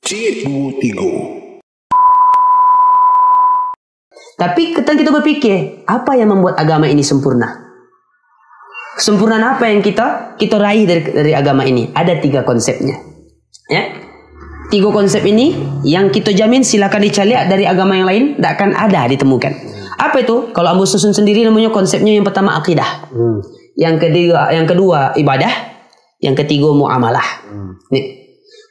Tigo. Tapi kita berpikir, apa yang membuat agama ini sempurna? Kesempurnaan apa yang kita raih dari agama ini? Ada 3 konsepnya. Ya. 3 konsep ini yang kita jamin silakan dicari dari agama yang lain, tidak akan ada ditemukan. Apa itu? Kalau Ambo susun sendiri namanya konsepnya yang pertama akidah. Yang kedua ibadah, yang ketiga muamalah. Nih.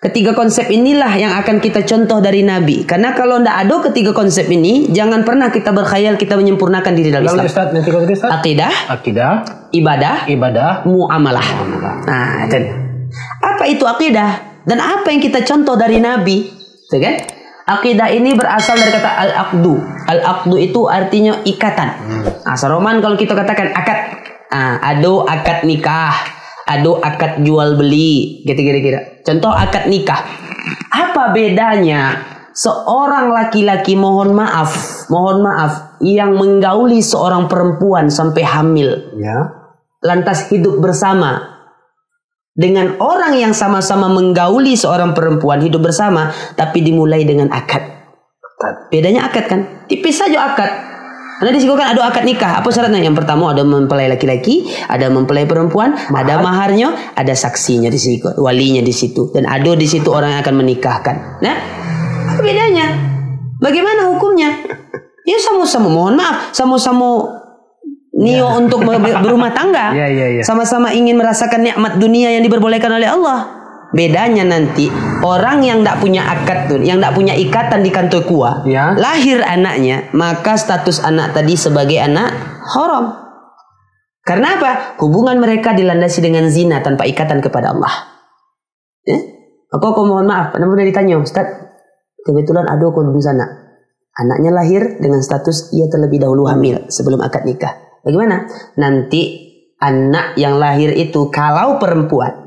Ketiga konsep inilah yang akan kita contoh dari Nabi. Karena kalau tidak ada ketiga konsep ini, jangan pernah kita berkhayal kita menyempurnakan diri dalam Islam. Akidah, ibadah, muamalah. Nah, itu. Apa itu akidah? Dan apa yang kita contoh dari Nabi? Itu kan? Akidah ini berasal dari kata al-aqdu. Al-aqdu itu artinya ikatan. Nah, seroman kalau kita katakan akad. Ada akad nikah. Ada akad jual beli, gitu kira-kira. Contoh akad nikah. Apa bedanya seorang laki-laki mohon maaf yang menggauli seorang perempuan sampai hamil, lantas hidup bersama dengan orang yang sama-sama menggauli seorang perempuan hidup bersama, tapi dimulai dengan akad. Bedanya akad kan? Tipis saja akad. Karena di situ kan ada akad nikah. Apa syaratnya? Yang pertama ada mempelai laki-laki, ada mempelai perempuan, ada maharnya, ada saksinya di situ, walinya di situ, dan ada di situ orang yang akan menikahkan. Nah, apa bedanya? Bagaimana hukumnya? Ya sama-sama mohon maaf, sama-sama nio untuk berumah tangga, sama-sama ingin merasakan nikmat dunia yang diperbolehkan oleh Allah. Bedanya nanti orang yang tidak punya akad tuh, yang tidak punya ikatan di kantor kuah, lahir anaknya, maka status anak tadi sebagai anak haram. Karena apa? Hubungan mereka dilandasi dengan zina tanpa ikatan kepada Allah. Aku mohon maaf, pernah ditanya, Ustaz, kebetulan ada di sana, anaknya lahir dengan status ia terlebih dahulu hamil sebelum akad nikah. Bagaimana? Nanti anak yang lahir itu kalau perempuan,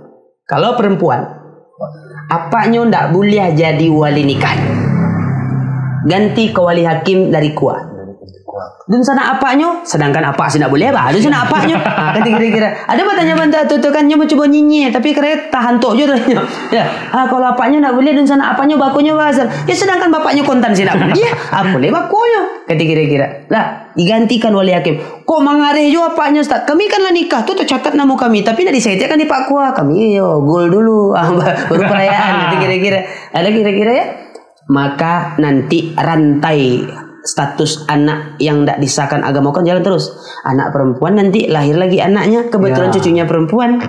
apanya ndak boleh jadi wali nikah. Ganti ke wali hakim dari kuah. Dan sana apanya, sedangkan apa sih ndak boleh bah. Dan sana apanya. Kira-kira. Ada bertanya bantah tu kan nyoba coba nyinyi tapi kereta hantuk je dah. Ya. Kalau apanya ndak boleh dan sana apanya bakunya bazar. Ya sedangkan bapaknya kontan sih ndak boleh. Ya, apa boleh bakunya. Kira-kira. Lah, digantikan wali hakim. Kok mengareh jo apanya Ustaz? Kami kan lah nikah tu tercatat nama kami tapi dah disetia kan di Pak Kuah. Kami gol dulu baru perayaan. Kira-kira. Ada kira-kira ya? Maka nanti rantai status anak yang tidak disahkan agama kan jalan terus. Anak perempuan nanti lahir lagi anaknya, kebetulan cucunya perempuan,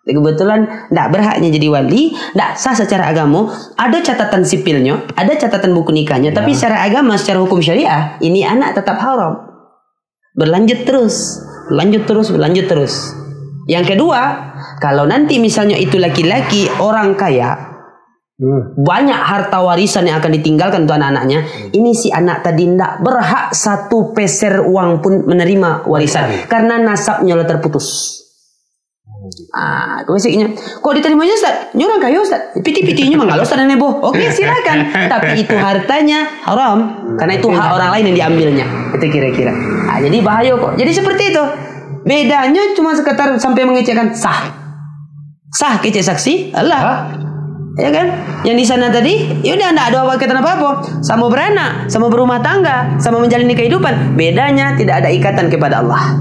kebetulan tidak berhaknya jadi wali, tidak sah secara agama. Ada catatan sipilnya, ada catatan buku nikahnya, tapi secara agama, secara hukum syariah, ini anak tetap haram. Berlanjut terus. Yang kedua, kalau nanti misalnya itu laki-laki orang kaya, banyak harta warisan yang akan ditinggalkan untuk anak-anaknya. Ini si anak tadi tidak berhak 1 peser uang pun menerima warisan karena nasabnya terputus. Kuesiknya. Kok diterimanya Ustaz? Ini orang kaya Ustaz. Piti-pitinya mengalau Ustaz dan Nebo. Oke, silakan. Tapi itu hartanya haram karena itu hak orang lain yang diambilnya. Itu kira-kira. Jadi bahaya kok. Jadi seperti itu. Bedanya cuma sekedar sampai mengecekkan sah kecek saksi Allah. Ya kan? Yang di sana tadi, ya udah enggak ada kaitan apa-apa. Sama beranak, sama berumah tangga, sama menjalani kehidupan. Bedanya tidak ada ikatan kepada Allah.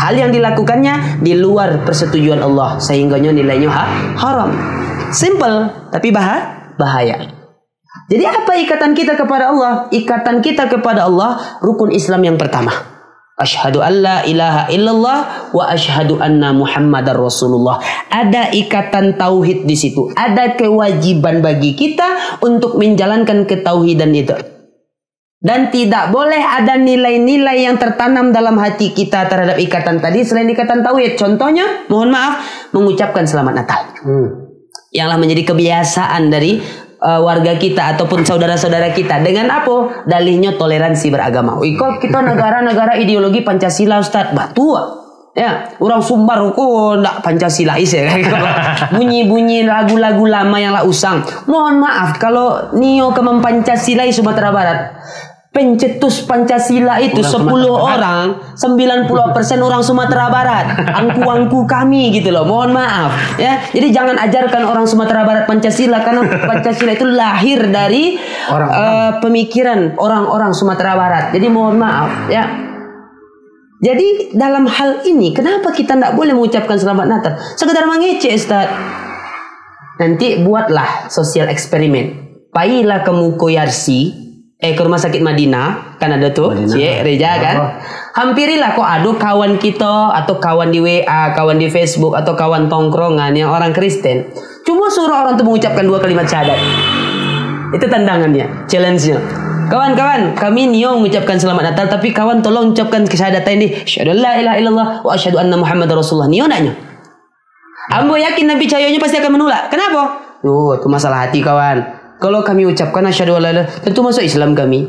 Hal yang dilakukannya di luar persetujuan Allah sehingganya nilainya haram. Simple, tapi bahaya. Jadi apa ikatan kita kepada Allah? Ikatan kita kepada Allah rukun Islam yang pertama. Asyhadu an la ilaha illallah wa asyhadu anna Muhammadar Rasulullah. Ada ikatan tauhid di situ. Ada kewajiban bagi kita untuk menjalankan ketauhidan itu. Dan tidak boleh ada nilai-nilai yang tertanam dalam hati kita terhadap ikatan tadi selain ikatan tauhid. Contohnya, mohon maaf, mengucapkan selamat Natal. Yang menjadi kebiasaan dari warga kita ataupun saudara-saudara kita. Dengan apa? Dalihnya toleransi beragama. Kalau kita negara-negara ideologi Pancasila Ustaz, batua. Ya, orang Sumbar kok ndak Pancasilais ya. Bunyi-bunyi lagu-lagu lama yang lah usang. Mohon maaf kalau nio ke Pancasila Sumatera Barat. pencetus Pancasila itu 10 orang, 90% orang Sumatera Barat. Angku-angku kami gitu loh. Mohon maaf ya. Jadi jangan ajarkan orang Sumatera Barat Pancasila, karena Pancasila itu lahir dari pemikiran orang-orang Sumatera Barat. Jadi mohon maaf ya. Jadi dalam hal ini kenapa kita tidak boleh mengucapkan selamat Natal? Sekedar mengecek, Ustaz. Nanti buatlah sosial eksperimen. Pailah ke Mukoyarsi, ke rumah sakit Madinah, kan ada tuh, Cik Reja kan. Hampirilah kok ada kawan kita atau kawan di WA, kawan di Facebook atau kawan tongkrongan yang orang Kristen. Cuma suruh orang tuh mengucapkan 2 kalimat syahadat. Itu tantangannya, challenge-nya. Kawan-kawan, kami nio mengucapkan selamat Natal, tapi kawan tolong ucapkan kesyahadatan ini. Asyhadu la ilaha illallah wa asyhadu anna Muhammadar Rasulullah. Nio naknya. Ambo yakin Nabi cahayanya pasti akan menolak. Kenapa? Itu masalah hati kawan. Kalau kami ucapkan asyhadu alla ilaha, tentu masuk Islam kami.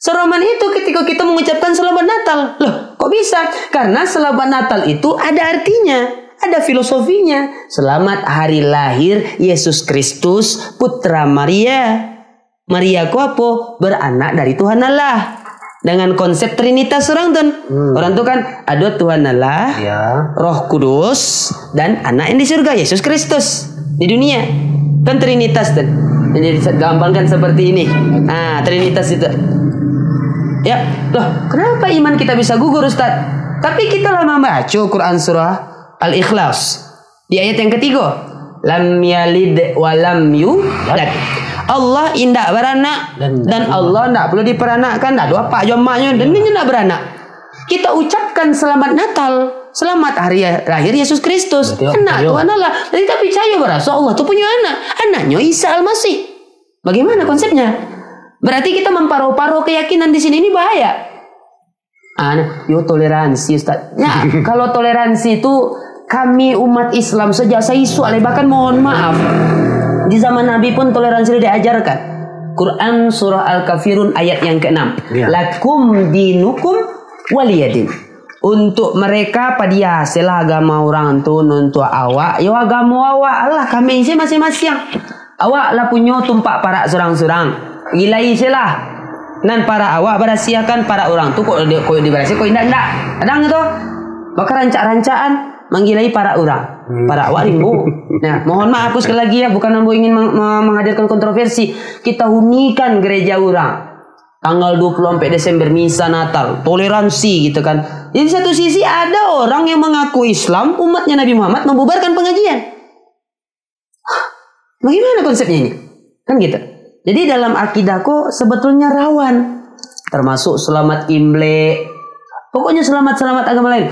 Seroman itu ketika kita mengucapkan selamat Natal. Loh, kok bisa? Karena selamat Natal itu ada artinya, ada filosofinya. Selamat hari lahir Yesus Kristus, putra Maria. Maria ku apa? Beranak dari Tuhan Allah. Dengan konsep Trinitas orang tuh. Orang tuh kan ada Tuhan Allah, Roh Kudus, dan anak yang di surga, Yesus Kristus di dunia. Kan Trinitas tuh. Jadi gampangkan seperti ini. Trinitas itu. Ya, loh, kenapa iman kita bisa gugur, Ustaz? Tapi kita lama baca Quran surah Al-Ikhlas di ayat yang ketiga. Lam yalid wa lam yulad. Allah indak beranak dan Allah tidak perlu diperanakkan. Tidak ada apa jomaknya dan dia tidak beranak. Kita ucapkan selamat Natal, selamat hari lahir Yesus Kristus, anak Tuhan Allah. Dan kita percaya berasa Allah itu punya anak. Anaknya Isa Al-Masih. Bagaimana konsepnya? Berarti kita memparuh-paruh keyakinan di sini, ini bahaya. Toleransi, Ustaz. Ya, kalau toleransi itu kami umat Islam sejak saya soal, bahkan mohon maaf, di zaman Nabi pun toleransi diajarkan. Quran surah Al-Kafirun ayat yang ke-6. Lakum dinukum waliyadin. Untuk mereka padia selah agama orang tu nuntu awak, yo agama awak Allah kami isi masing-masing. Awak lah punya tumpak parak surang-surang. Gilai selah. Nan para awak berasiakan para orang tu kok diberasi kok indak. Kadang itu bakal rancak-rancaan menggilai para orang. Para awak rimbu. Nah, mohon maaf sekali lagi ya, bukan ambo ingin menghadirkan kontroversi. Kita hunikan gereja orang. Tanggal 24 Desember misa Natal, toleransi gitu kan. Jadi satu sisi ada orang yang mengaku Islam, umatnya Nabi Muhammad membubarkan pengajian. Bagaimana konsepnya ini? Kan gitu. Jadi dalam akidahku sebetulnya rawan. Termasuk selamat Imlek. Pokoknya selamat-selamat agama lain.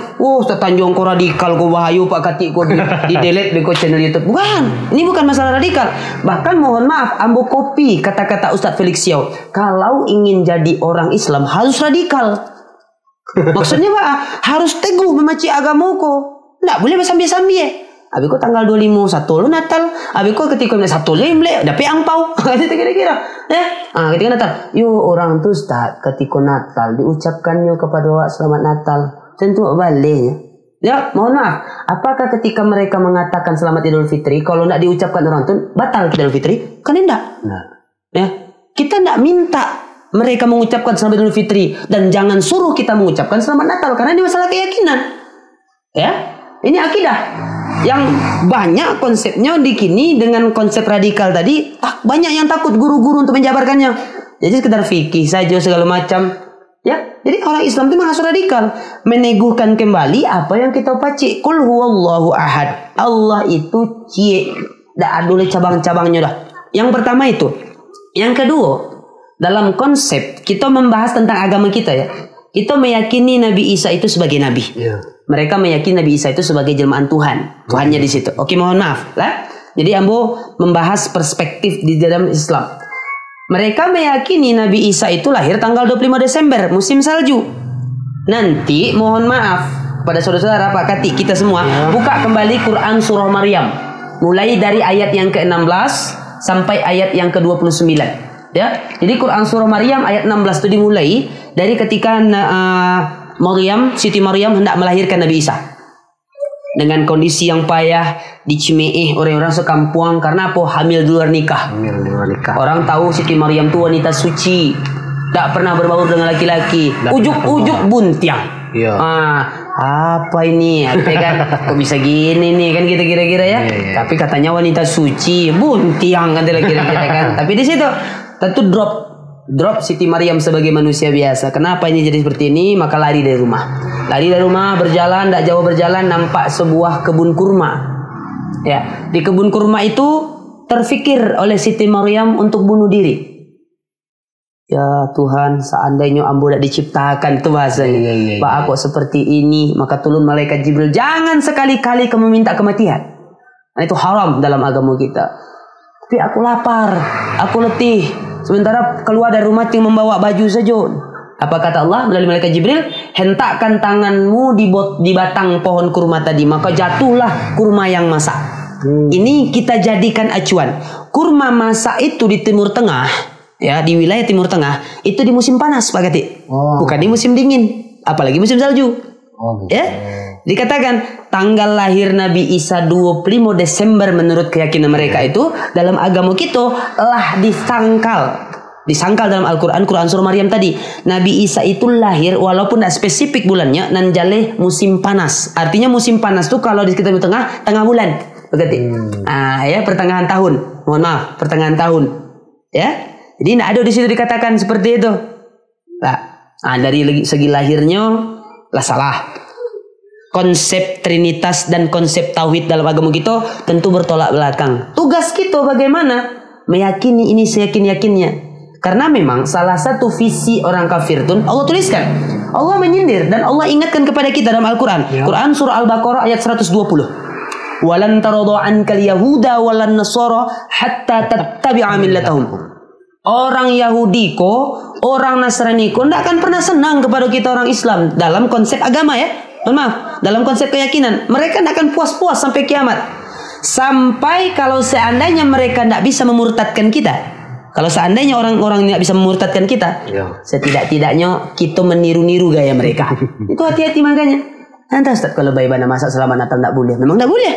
Tanjung ko radikal ko bahayu Pak Katik ko di delete di channel YouTube. Bukan. Ini bukan masalah radikal. Bahkan mohon maaf, ambo kopi kata-kata Ustadz Felix Xiao. Kalau ingin jadi orang Islam harus radikal. Maksudnya Pak, harus teguh memaci agamaku. Nggak boleh bersambi-sambi. Abiko tanggal 25 satu lu Natal, abiko ketika satu lu Imlek, dapat angpau. Gitu kira-kira. Ketika Natal, orang tuh Ustaz, ketika Natal diucapkannya kepada awak selamat Natal, tentu baliknya. Ya, mohon maaf. Apakah ketika mereka mengatakan selamat Idul Fitri, kalau tidak diucapkan orang tuh batal Idul Fitri? Kan enggak. Ya, kita tidak minta mereka mengucapkan selamat Idul Fitri dan jangan suruh kita mengucapkan selamat Natal karena ini masalah keyakinan. Ya, ini akidah. Yang banyak konsepnya di kini dengan konsep radikal tadi, banyak yang takut guru-guru untuk menjabarkannya. Jadi sekedar fikih saja segala macam. Ya, jadi orang Islam itu harus radikal, meneguhkan kembali apa yang kita baca. Qul huwallahu ahad. Allah itu cie, dak ada cabang-cabangnya dah. Yang pertama itu. Yang kedua, dalam konsep kita membahas tentang agama kita ya. Kita meyakini Nabi Isa itu sebagai nabi. Mereka meyakini Nabi Isa itu sebagai jelmaan Tuhan. Tuhannya di situ. Oke, mohon maaf lah. Jadi ambo membahas perspektif di dalam Islam. Mereka meyakini Nabi Isa itu lahir tanggal 25 Desember, musim salju. Nanti mohon maaf pada saudara-saudara Pak Kati, kita semua buka kembali Quran surah Maryam. Mulai dari ayat yang ke-16 sampai ayat yang ke-29. Ya. Jadi Quran surah Maryam ayat 16 itu dimulai dari ketika Siti Maryam hendak melahirkan Nabi Isa. Dengan kondisi yang payah, dicemooh orang-orang sekampung karena apa? Hamil di luar nikah. Orang tahu Siti Maryam itu wanita suci. Tak pernah berbaur dengan laki-laki. Ujuk-ujuk buntiang. Iya. Apa ini? Apa kan? Kok bisa gini nih kan kita kira-kira ya? Iya. Tapi katanya wanita suci, buntiang kan kira-kira kan. Tapi di situ tentu drop Siti Maryam sebagai manusia biasa. Kenapa ini jadi seperti ini? Maka lari dari rumah. Lari dari rumah, berjalan, tak jauh berjalan nampak sebuah kebun kurma. Ya, di kebun kurma itu terfikir oleh Siti Maryam untuk bunuh diri. Ya Tuhan, seandainya ambo tidak diciptakan, itu bahasanya. Pak aku seperti ini, maka turun malaikat Jibril, jangan sekali-kali kamu minta kematian. Nah, itu haram dalam agama kita. Tapi aku lapar, aku letih. Sementara keluar dari rumah tinggal membawa baju saja. Apa kata Allah melalui malaikat Jibril? Hentakkan tanganmu di batang pohon kurma tadi, maka jatuhlah kurma yang masak. Ini kita jadikan acuan. Kurma masak itu di Timur Tengah, ya di wilayah Timur Tengah itu di musim panas, Pak Kati. Bukan di musim dingin, apalagi musim salju. Ya, dikatakan tanggal lahir Nabi Isa 25 Desember menurut keyakinan mereka itu dalam agama kita telah disangkal dalam Al-Quran, Quran surah Maryam tadi. Nabi Isa itu lahir walaupun tidak spesifik bulannya, nanjale musim panas. Artinya musim panas itu kalau di sekitar tengah bulan. Berarti. Ya pertengahan tahun. Mohon maaf, pertengahan tahun. Ya. Jadi tidak ada di situ dikatakan seperti itu. Nah, dari segi lahirnya lah salah. Konsep Trinitas dan konsep Tauhid dalam agama kita tentu bertolak belakang. Tugas kita bagaimana? Meyakini ini seyakin-yakinnya. Karena memang salah satu visi orang kafir itu Allah tuliskan. Allah menyindir dan Allah ingatkan kepada kita dalam Al-Quran. Quran surah Al-Baqarah ayat 120. Walan taradha ankal yahuda walan nasara hatta tattabi'a millatahum. Orang Yahudi orang Nasrani tidak akan pernah senang kepada kita orang Islam dalam konsep agama ya. Maaf, dalam konsep keyakinan. Mereka tidak akan puas-puas sampai kiamat. Sampai kalau seandainya mereka tidak bisa memurtadkan kita. Kalau seandainya orang-orang tidak bisa memurtadkan kita, setidak-tidaknya kita meniru-niru gaya mereka. Itu hati-hati makanya. Nanti Ustaz kalau bayi bana masak selama Natal tidak boleh. Memang tidak boleh.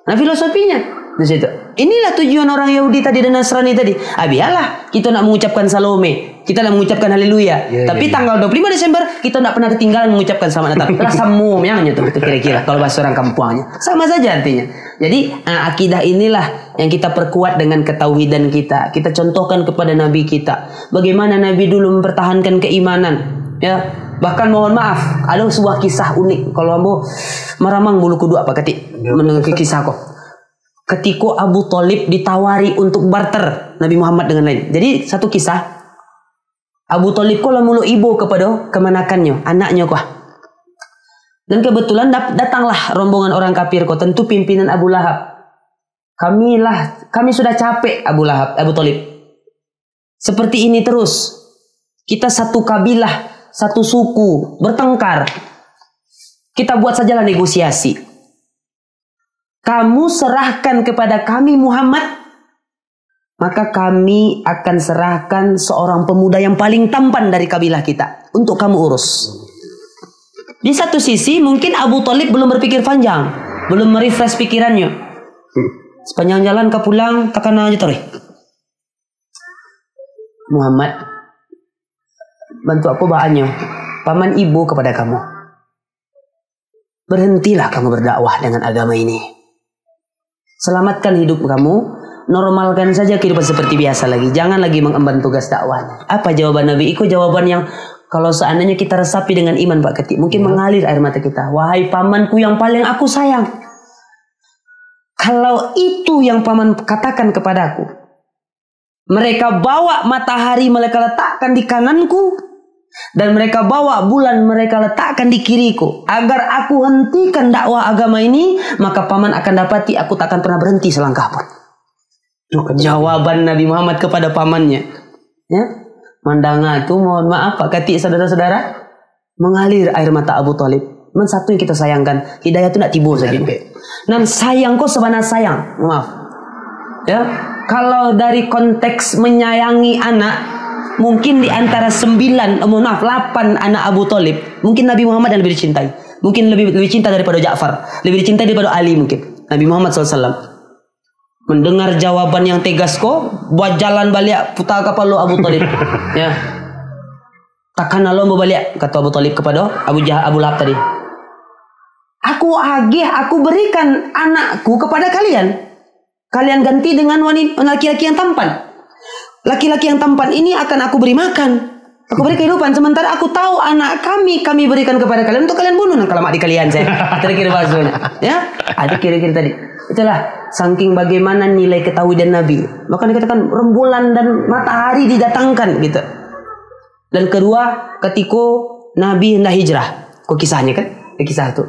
Nah filosofinya di situ. Inilah tujuan orang Yahudi tadi dan Nasrani tadi. Biarlah kita nak mengucapkan Salome, kita nak mengucapkan Haleluya. Tapi tanggal 25 Desember kita tidak pernah ketinggalan mengucapkan Selamat Natal. Rasa muamnya tuh kira-kira kalau bahasa orang kampungnya. Sama saja artinya. Jadi akidah inilah yang kita perkuat dengan ketauhidan kita. Kita contohkan kepada Nabi kita. Bagaimana Nabi dulu mempertahankan keimanan. Ya. Bahkan mohon maaf, ada sebuah kisah unik. Kalau ambo maramang bulu kudu apa ketik mendengar kisah kok. Ketika Abu Thalib ditawari untuk barter Nabi Muhammad dengan lain. Jadi satu kisah, Abu Thalib kok mulu ibu kepada kemanakannya, anaknya kok. Dan kebetulan datanglah rombongan orang kafir kok, tentu pimpinan Abu Lahab. Kami sudah capek Abu Thalib. Seperti ini terus. Kita satu kabilah, satu suku, bertengkar. Kita buat sajalah negosiasi. Kamu serahkan kepada kami Muhammad, maka kami akan serahkan seorang pemuda yang paling tampan dari kabilah kita untuk kamu urus. Di satu sisi mungkin Abu Thalib belum berpikir panjang, belum merefresh pikirannya. Sepanjang jalan ke pulang takkan aja tarik. Muhammad, bantu aku bahannya. Paman ibu kepada kamu. Berhentilah kamu berdakwah dengan agama ini. Selamatkan hidup kamu. Normalkan saja kehidupan seperti biasa lagi. Jangan lagi mengemban tugas dakwahnya. Apa jawaban Nabi? Itu jawaban yang kalau seandainya kita resapi dengan iman Pak Ketik, mungkin mengalir air mata kita. Wahai pamanku yang paling aku sayang. Kalau itu yang paman katakan kepadaku. Mereka bawa matahari, mereka letakkan di kananku. Dan mereka bawa bulan, mereka letakkan di kiriku. Agar aku hentikan dakwah agama ini, maka paman akan dapati aku tak akan pernah berhenti selangkah pun. Jawaban Nabi Muhammad kepada pamannya. Ya, mandanga itu mohon maaf Pak Kati saudara-saudara, mengalir air mata Abu Thalib. Men satu yang kita sayangkan, hidayah itu tidak tiba saja. Dan sayang kok sebenarnya sayang, maaf. Ya, kalau dari konteks menyayangi anak, mungkin di antara 8 anak Abu Thalib, mungkin Nabi Muhammad yang lebih dicintai. Mungkin lebih cinta daripada Ja'far, lebih dicintai daripada Ali mungkin. Nabi Muhammad SAW. Mendengar jawaban yang tegas kok, buat jalan balik putar kapal lo Abu Thalib. Ya. Takkan Allah mau balik, kata Abu Talib kepada Abu Lahab tadi. Aku berikan anakku kepada kalian. Kalian ganti dengan laki-laki yang tampan. Laki-laki yang tampan ini akan aku beri makan. Aku beri kehidupan. Sementara aku tahu anak kami berikan kepada kalian untuk kalian bunuh. Nah, kalau mak di kalian saya. Kira-kira bahasanya. Ya, ada kira-kira tadi. Itulah saking bagaimana nilai ketahuidan Nabi. Maka dikatakan rembulan dan matahari didatangkan gitu. Dan kedua, ketika Nabi hendak hijrah. Kok kisahnya kan? Kisah itu.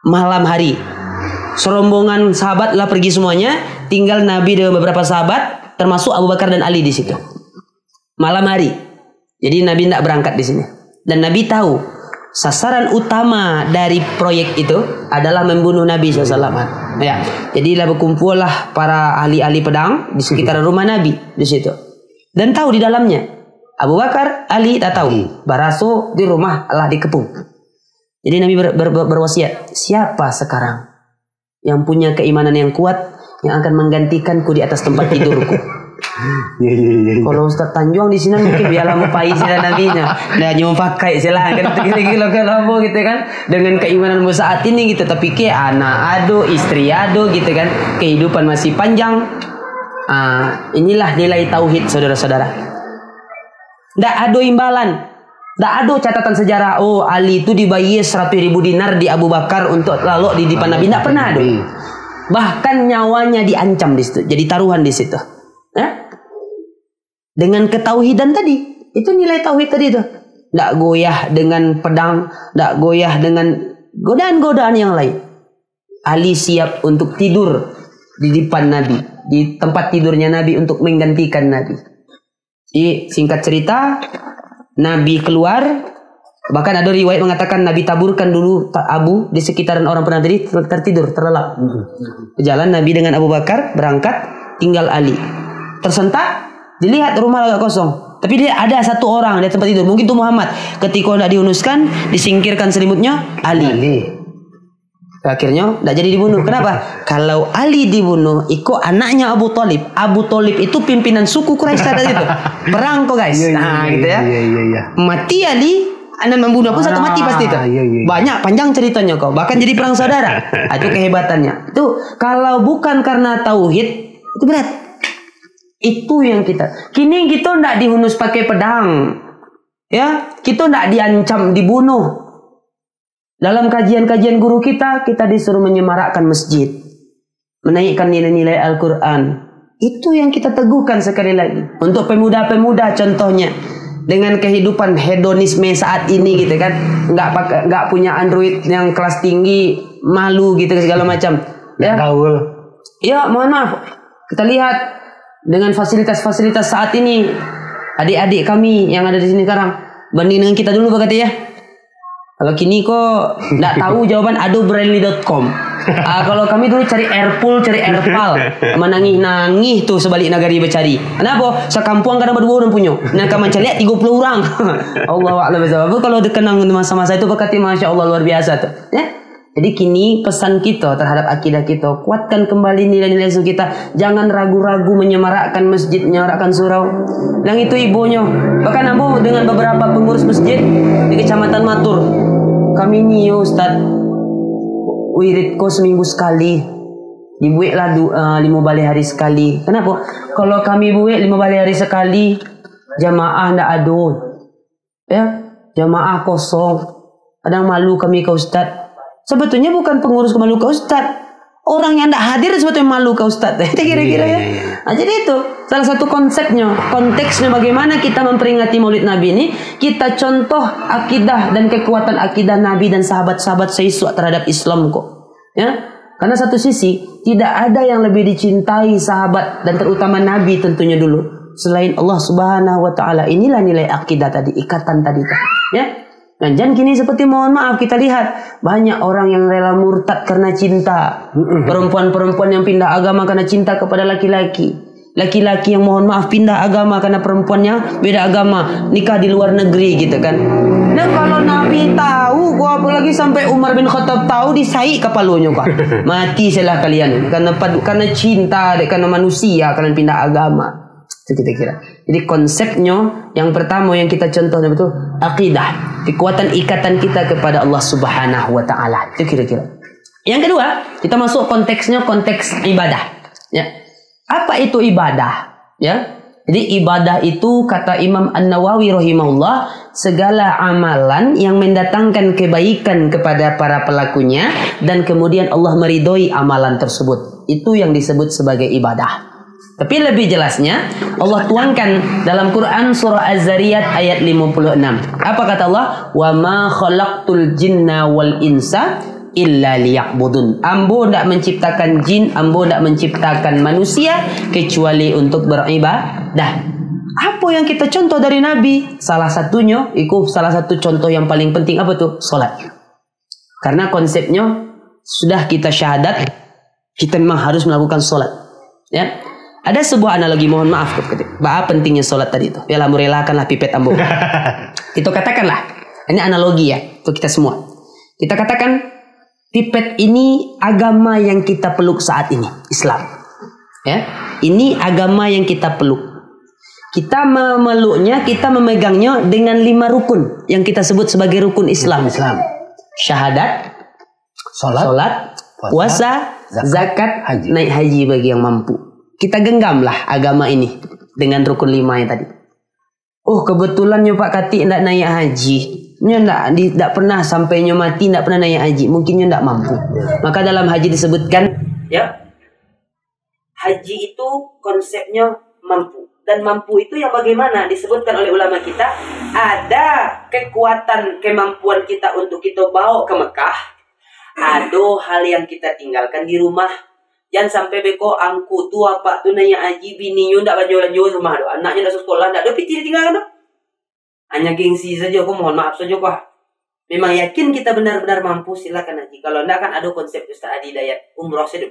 Malam hari. Serombongan sahabat lah pergi semuanya. Tinggal Nabi dengan beberapa sahabat. Termasuk Abu Bakar dan Ali di situ. Malam hari. Jadi Nabi tidak berangkat di sini. Dan Nabi tahu. Sasaran utama dari proyek itu adalah membunuh Nabi SAW. Ya. Jadilah berkumpul lah para ahli-ahli pedang di sekitar rumah Nabi di situ. Dan tahu di dalamnya. Abu Bakar, Ali tak tahu. Baraso di rumah Allah dikepung. Jadi Nabi berwasiat, siapa sekarang yang punya keimanan yang kuat yang akan menggantikanku di atas tempat tidurku? Kalau Ustaz Tanjuang di sini mungkin biarlah mupai sila nabinya. Nah, nyum pakai sila kan kalau gitu kan. Dengan keimanan saat ini gitu, tapi ke anak ado, istri ado gitu kan. Kehidupan masih panjang. Inilah nilai tauhid saudara-saudara. Tidak ada imbalan. Tidak ada catatan sejarah. Oh, Ali itu dibayar 100.000 dinar di Abu Bakar untuk lalu di depan Nabi. Tidak pernah ada. Bahkan nyawanya diancam di situ. Jadi taruhan di situ. Dengan ketauhidan tadi. Itu nilai tauhid tadi itu. Tidak goyah dengan pedang. Tidak goyah dengan godaan-godaan yang lain. Ali siap untuk tidur di depan Nabi. Di tempat tidurnya Nabi untuk menggantikan Nabi. Jadi singkat cerita, Nabi keluar. Bahkan ada riwayat mengatakan Nabi taburkan dulu abu di sekitaran orang pernah tadi tertidur, terlelap. Jalan Nabi dengan Abu Bakar berangkat, tinggal Ali. Tersentak, dilihat rumah agak kosong. Tapi dia ada satu orang di tempat tidur, mungkin itu Muhammad. Ketika tidak dihunuskan, disingkirkan selimutnya, Ali. Akhirnya tidak jadi dibunuh. Kenapa? Kalau Ali dibunuh, ikut anaknya Abu Talib. Abu Talib itu pimpinan suku Quraisy saat itu. Perang kok guys. Gitu ya. Mati Ali, anak membunuh pun satu mati pasti itu. Banyak panjang ceritanya kok. Bahkan jadi perang saudara. Itu kehebatannya. Itu kalau bukan karena tauhid, itu berat. Itu yang kita. Kini kita tidak dihunus pakai pedang. Ya, kita tidak diancam dibunuh. Dalam kajian-kajian guru kita disuruh menyemarakkan masjid. Menaikkan nilai-nilai Al-Quran. Itu yang kita teguhkan sekali lagi. Untuk pemuda-pemuda contohnya. Dengan kehidupan hedonisme saat ini gitu kan. Nggak punya Android yang kelas tinggi. Malu gitu segala macam. Ya, gaul. Ya, mohon maaf. Kita lihat dengan fasilitas-fasilitas saat ini. Adik-adik kami yang ada di sini sekarang. Banding dengan kita dulu berkata ya. Kalau kini kok tidak tahu jawaban adobrandly.com. Kalau kami dulu cari Airpool, cari Airpal, menangih-nangih tuh sebalik nagari bercari. Kenapa? Sekampuang kadang berdua orang punya. Nah, kamu cari 30 orang. Allah a'lam bishawab. Kalau dikenang masa-masa itu berkati masya Allah luar biasa tuh. Ya? Jadi kini pesan kita terhadap akidah kita, kuatkan kembali nilai-nilai kita. Jangan ragu-ragu menyemarakkan masjid, menyemarakkan surau. Yang itu ibunya. Bahkan Abu dengan beberapa pengurus masjid di Kecamatan Matur. Kami ini ya Ustaz, wiridku seminggu sekali. Dibuatlah 5 balik hari sekali. Kenapa? Kalau kami buat 5 balik hari sekali, jamaah tidak ada. Ya, jamaah kosong. Kadang malu kami ke Ustaz. Sebetulnya bukan pengurus malu ke Ustaz. Orang yang tidak hadir sebetulnya malu ke Ustaz. Kira-kira ya. Nah, jadi itu salah satu konsepnya. Konteksnya bagaimana kita memperingati Maulid Nabi ini. Kita contoh akidah dan kekuatan akidah Nabi dan sahabat-sahabat seiswa terhadap Islam kok. Ya. Karena satu sisi tidak ada yang lebih dicintai sahabat dan terutama Nabi tentunya dulu. Selain Allah Subhanahu wa Ta'ala. Inilah nilai akidah tadi. Ikatan tadi. Ya. Dan jangan kini seperti mohon maaf kita lihat banyak orang yang rela murtad karena cinta. Perempuan-perempuan yang pindah agama karena cinta kepada laki-laki. Laki-laki yang mohon maaf pindah agama karena perempuannya beda agama, nikah di luar negeri gitu kan. Nah kalau Nabi tahu, gua apalagi sampai Umar bin Khattab tahu disai kepalanya kok. Mati salah kalian karena cinta, karena manusia kalian pindah agama. Itu kita kira. Jadi konsepnya yang pertama yang kita contoh itu akidah, kekuatan ikatan kita kepada Allah Subhanahu wa taala. Itu kira-kira. Yang kedua, kita masuk konteksnya konteks ibadah. Ya. Apa itu ibadah? Ya. Jadi ibadah itu kata Imam An-Nawawi rahimahullah, segala amalan yang mendatangkan kebaikan kepada para pelakunya dan kemudian Allah meridhoi amalan tersebut. Itu yang disebut sebagai ibadah. Tapi lebih jelasnya Allah tuangkan dalam Quran surah Az-Zariyat ayat 56. Apa kata Allah? "Wa ma khalaqtul jinna wal insa illa liya'budun." Ambo tidak menciptakan jin, ambo tidak menciptakan manusia kecuali untuk beribadah. Apa yang kita contoh dari Nabi? Salah satunya, salah satu contoh yang paling penting apa tuh? Salat. Karena konsepnya sudah kita syahadat, kita memang harus melakukan salat. Ya. Ada sebuah analogi, mohon maaf apa pentingnya salat tadi itu. Ya lah, merelakanlah pipet ambo. Kita katakanlah, ini analogi ya untuk kita semua. Kita katakan pipet ini agama yang kita peluk saat ini, Islam. Ya, ini agama yang kita peluk. Kita memeluknya, kita memegangnya dengan 5 rukun yang kita sebut sebagai rukun Islam. Syahadat, salat, puasa, zakat, haji. Naik haji bagi yang mampu. Kita genggamlah agama ini dengan rukun 5 yang tadi. Oh, kebetulan Pak Kati tidak naik haji. Nya tidak pernah sampainya mati, tidak pernah naik haji. Mungkinnya tidak mampu. Maka dalam haji disebutkan, ya, haji itu konsepnya mampu. Dan mampu itu yang bagaimana? Disebutkan oleh ulama kita, ada kekuatan kemampuan kita untuk kita bawa ke Mekah. Ada hal yang kita tinggalkan di rumah. Jangan sampai beko angku tua pak tu nanya haji bininya ndak baju rumah do, anaknya ndak sekolah ndak ada piti ditinggalkan do. Hanya gengsi saja, aku mohon maaf saja pak. Memang yakin kita benar-benar mampu, silakan haji. Kalau ndak kan ada konsep Ustaz Adi Dayat umroh sedep.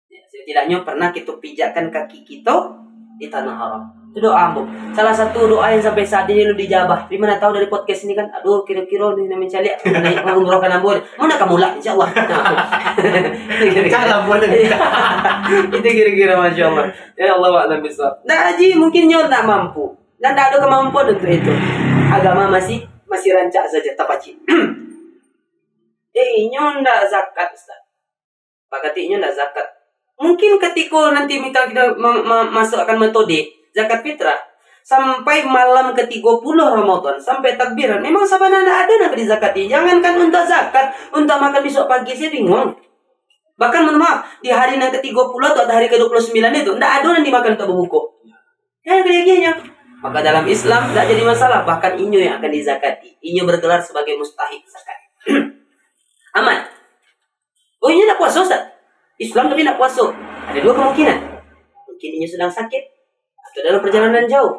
Ya, setidaknya pernah kita pijakkan kaki kita di tanah haram. Itu doa ambo. Salah satu doa yang sampai saat ini lu dijabah. Gimana tahu dari podcast ini kan? Aduh, kira-kira nih namanya cali naik umroh kan ambo. Mana kamu lah insyaallah. Cara boleh. Itu kira-kira masyaallah. Ya Allah a'lam bishawab. Nah, haji mungkin nyo tak mampu. Dan tak ada kemampuan untuk itu. Agama masih rancak saja tapaci. Nyo ndak zakat Ustaz. Pakati nyo ndak zakat. Mungkin ketika nanti kita masukkan metode zakat fitrah sampai malam ke-30 Ramadan sampai takbiran, memang sabana ada nak dizakati. Jangankan untuk zakat, untuk makan besok pagi saya bingung. Bahkan mohon maaf, di hari yang ke-30 atau hari ke-29 itu ndak ada yang dimakan untuk berbuka. Ya kayaknya. Maka dalam Islam tidak jadi masalah, bahkan inyo yang akan dizakati. Inyo bergelar sebagai mustahik zakat. Aman. Oh, inyo nak puasa Ustaz? Islam tapi nak puasa. Ada 2 kemungkinan. Mungkin inyo sedang sakit atau dalam perjalanan jauh.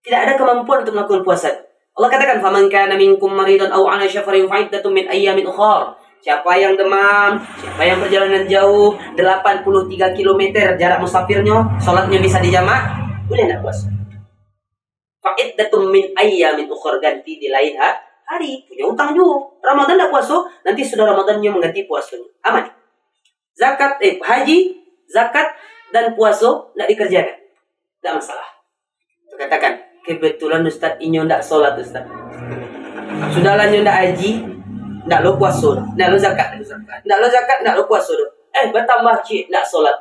Tidak ada kemampuan untuk melakukan puasa. Allah katakan, "Faman kana minkum maridan aw 'ala safarin fa'iddatun min ayyamin ukhra." Siapa yang demam, siapa yang perjalanan jauh 83 km jarak musafirnya, salatnya bisa dijamak, boleh nak puasa. Fa'iddatun min ayyamin ukhra, ganti di lain hari. Punya utang juga. Ramadan tak puasa, nanti sudah Ramadannya mengganti puasanya. Aman. Zakat, haji, zakat dan puasa tidak dikerjakan. Tidak masalah. Katakan, kebetulan Ustaz inyo tidak sholat Ustaz. Sudahlah inyo tidak haji, tidak lo puasa, tidak lo zakat, tidak lo zakat, tidak lo puasa. Bertambah cik, tidak sholat.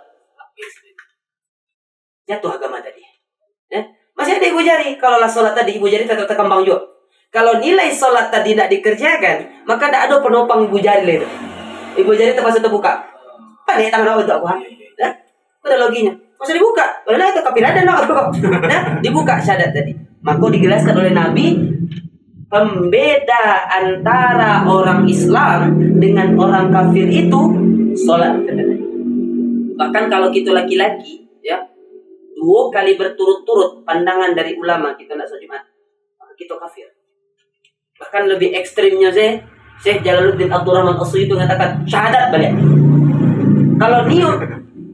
Jatuh agama tadi. Masih ada ibu jari. Kalau lah sholat tadi, ibu jari tetap terkembang juga. Kalau nilai sholat tadi tidak dikerjakan, maka tidak ada penopang ibu jari itu. Ibu jari terpaksa terbuka. Pandai tangan awal untuk aku. Nah, ada loginya. Masa dibuka? Boleh itu kafir ada nak. Nah, dibuka syahadat tadi. Maka dijelaskan oleh Nabi, pembeda antara orang Islam dengan orang kafir itu sholat. Bahkan kalau kita laki-laki, ya, 2 kali berturut-turut pandangan dari ulama kita tidak sholat Jumat, maka kita kafir. Bahkan lebih ekstrimnya Syekh Jalaluddin Abdurrahman As-Suyuti mengatakan syahadat balik. Kalau niat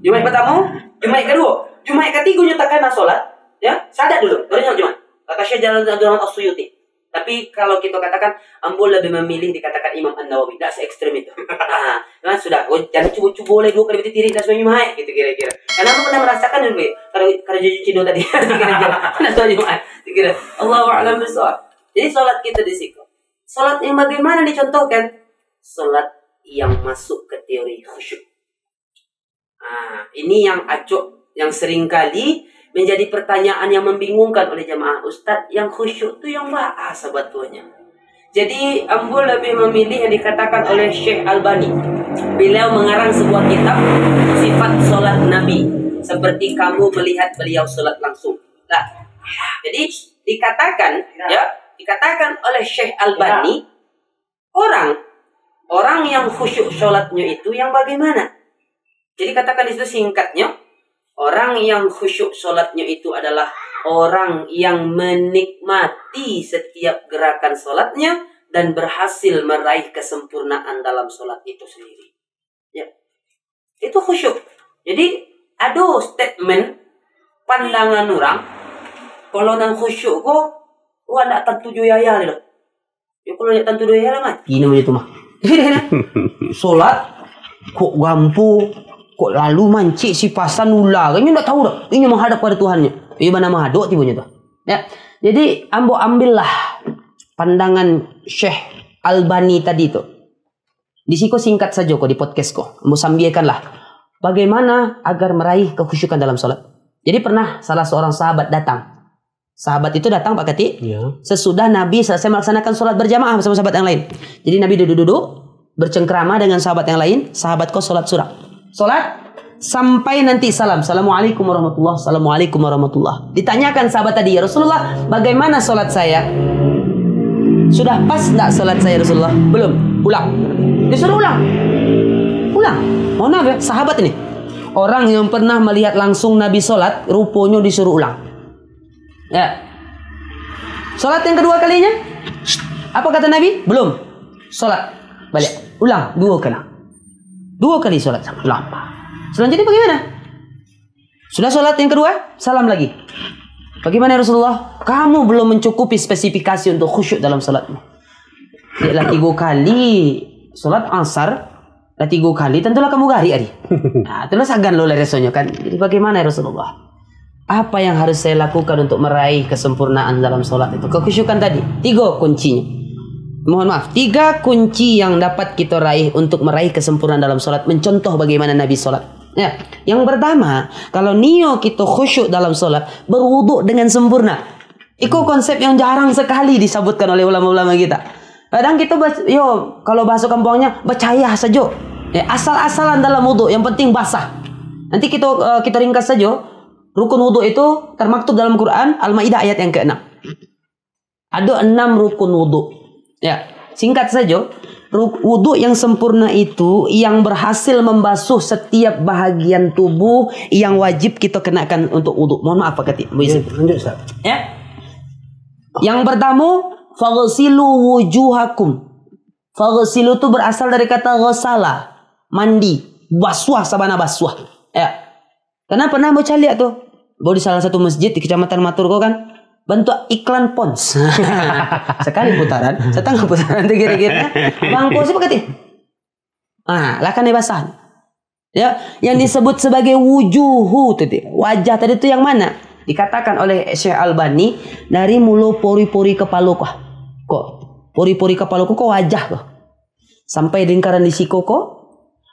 Jumat pertama, Jumat kedua, Jumat ketiga nyatakan sholat, ya, syahadat dulu, baru nyatakan Jumat. Kata Syekh Jalaluddin Abdurrahman As-Suyuti. Tapi kalau kita katakan, Ambo lebih memilih dikatakan Imam An-Nawawi. Tidak se-ekstrem itu. Nah, kan sudah. Oh, jangan cuba-cuba oleh 2 kali berarti tirik dan suami mahal. Gitu kira-kira. Karena aku pernah merasakan dulu. Kalau jujur cido tadi. Kira-kira. Karena suami mahal. Kira. Allahu'alam bishawab. Jadi sholat kita di situ. Sholat yang bagaimana dicontohkan? Sholat yang masuk ke teori khusyuk. Nah, ini yang acok, yang seringkali menjadi pertanyaan yang membingungkan oleh jamaah Ustadz. Yang khusyuk itu yang bahas sebetulnya. Jadi Ambo lebih memilih yang dikatakan oleh Syekh Albani. Beliau mengarang sebuah kitab Sifat Sholat Nabi, seperti kamu melihat beliau sholat langsung. Nah, jadi dikatakan oleh Syekh Albani, orang yang khusyuk sholatnya itu yang bagaimana? Jadi katakan di situ singkatnya, orang yang khusyuk sholatnya itu adalah orang yang menikmati setiap gerakan sholatnya dan berhasil meraih kesempurnaan dalam sholat itu sendiri. Ya, itu khusyuk. Jadi ada statement pandangan orang, kalau nang khusyuk kok, wah nak tentu joyaya loh. Ya kalau nak tentu joyaya lah mati namanya itu mah. Sholat kok gampu, kok lalu mancik si pasan ular, kan ndak tahu dah. Ini menghadap pada Tuhannya. Ini mana mahaduk tibunya tuh. Ya. Jadi Ambo ambillah pandangan Syekh Albani tadi itu. Di siko singkat saja kok di podcast kok. Ambo sambiakanlah bagaimana agar meraih kekhusyukan dalam sholat. Jadi pernah salah seorang sahabat datang. Sahabat itu datang Pak Kati. Ya. Sesudah Nabi selesai melaksanakan sholat berjamaah bersama sahabat yang lain. Jadi Nabi duduk-duduk bercengkrama dengan sahabat yang lain. Sahabat kok sholat surah. Sholat sampai nanti salam. Assalamualaikum warahmatullah. Assalamualaikum warahmatullah. Ditanyakan sahabat tadi, ya Rasulullah, bagaimana sholat saya? Sudah pas enggak sholat saya Rasulullah? Belum. Ulang. Disuruh ulang. Ulang. Mohon maaf ya, sahabat ini. Orang yang pernah melihat langsung Nabi sholat, rupanya disuruh ulang. Ya. Sholat yang kedua kalinya, apa kata Nabi? Belum. Sholat. Balik. Ulang. 2 kali. 2 kali sholat. Ulang. Selanjutnya bagaimana? Sudah sholat yang kedua, salam lagi. Bagaimana Rasulullah? Kamu belum mencukupi spesifikasi untuk khusyuk dalam sholatmu. Lah 3 kali sholat asar, lah 3 kali tentulah kamu gari hari. Nah, terus agan lo resonnya kan. Jadi bagaimana ya Rasulullah? Apa yang harus saya lakukan untuk meraih kesempurnaan dalam sholat itu? Kekhusyukan tadi 3 kuncinya. Mohon maaf, 3 kunci yang dapat kita raih untuk meraih kesempurnaan dalam sholat. Mencontoh bagaimana Nabi sholat. Ya, yang pertama, kalau nio kita khusyuk dalam sholat, berwuduk dengan sempurna. Itu konsep yang jarang sekali disebutkan oleh ulama-ulama kita. Kadang kita kalau bahasa kampungnya percaya saja. Ya, asal-asalan dalam wuduk, yang penting basah. Nanti kita ringkas saja. Rukun wuduk itu termaktub dalam Quran Al-Maidah ayat yang ke-6. Ada 6 rukun wuduk. Ya, singkat saja. Wudhu yang sempurna itu yang berhasil membasuh setiap bahagian tubuh yang wajib kita kenakan untuk wudhu. Mohon maaf Pak Kati. Ya. Yang pertama, faghsilu wujuhakum. Faghsilu itu berasal dari kata ghasala, mandi, basuh sabana basuh. Ya. Karena pernah baca lihat tuh, di salah satu masjid di Kecamatan Maturko kan, bentuk iklan Pons. Sekali putaran, setengah putaran itu kira-kira. Bangku sih Pak Kati. Lah kan basah. Ya, yang disebut sebagai wujuhu tadi. Wajah tadi itu yang mana? Dikatakan oleh Syekh Albani dari mulu pori-pori kepala kok. Pori-pori kepala kok wajah kok. Sampai lingkaran di siku kok.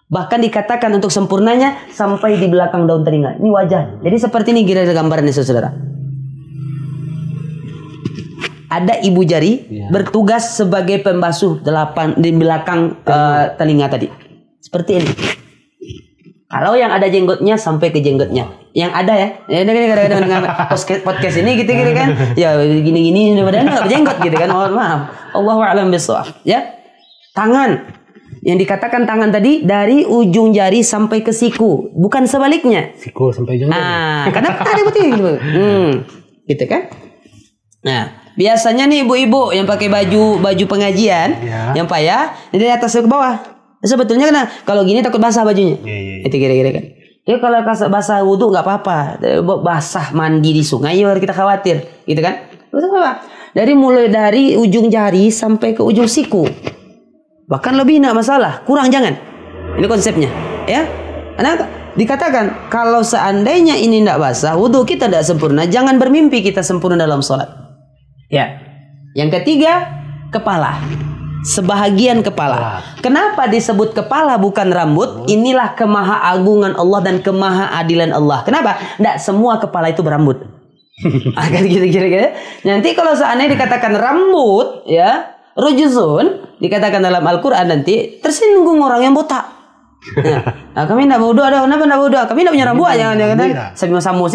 Bahkan dikatakan untuk sempurnanya sampai di belakang daun telinga. Ini wajah. Jadi seperti ini kira-kira gambarannya saudara. Ada ibu jari bertugas sebagai pembasuh di belakang telinga tadi. Seperti ini. Kalau yang ada jenggotnya sampai ke jenggotnya. Yang ada ya. Kadang-kadang dengan podcast ini gitu kan. Ya gini-gini padahal enggak berjenggot gitu kan. Mohon maaf. Allahu a'lam bishawab. Ya. Tangan. Yang dikatakan tangan tadi dari ujung jari sampai ke siku, bukan sebaliknya. Siku sampai jenggot. Kenapa tadi betul gitu? Gitu kan? Nah, biasanya nih ibu-ibu yang pakai baju pengajian, yang payah, dari atas ke bawah. Sebetulnya kalau gini takut basah bajunya. Itu kira-kira kan. Ya kalau basah wudhu nggak apa-apa, basah mandi di sungai ya kita khawatir, gitu kan? Apa? mulai dari ujung jari sampai ke ujung siku. Bahkan lebih enggak masalah, kurang jangan. Ini konsepnya, ya. Karena dikatakan kalau seandainya ini tidak basah, wudhu kita tidak sempurna, jangan bermimpi kita sempurna dalam sholat. Ya. Yang ketiga, kepala. Sebahagian kepala. Kenapa disebut kepala bukan rambut? Inilah kemahaagungan Allah dan kemahaadilan Allah. Kenapa? Tidak semua kepala itu berambut. Akan kira-kira. Nanti kalau seandainya dikatakan rambut, ya, rujuzun, dikatakan dalam Al-Quran nanti tersinggung orang yang botak. Nah, kami tidak mau doa, kenapa tidak mau doa? Kami tidak punya rambut, jangan sama-sama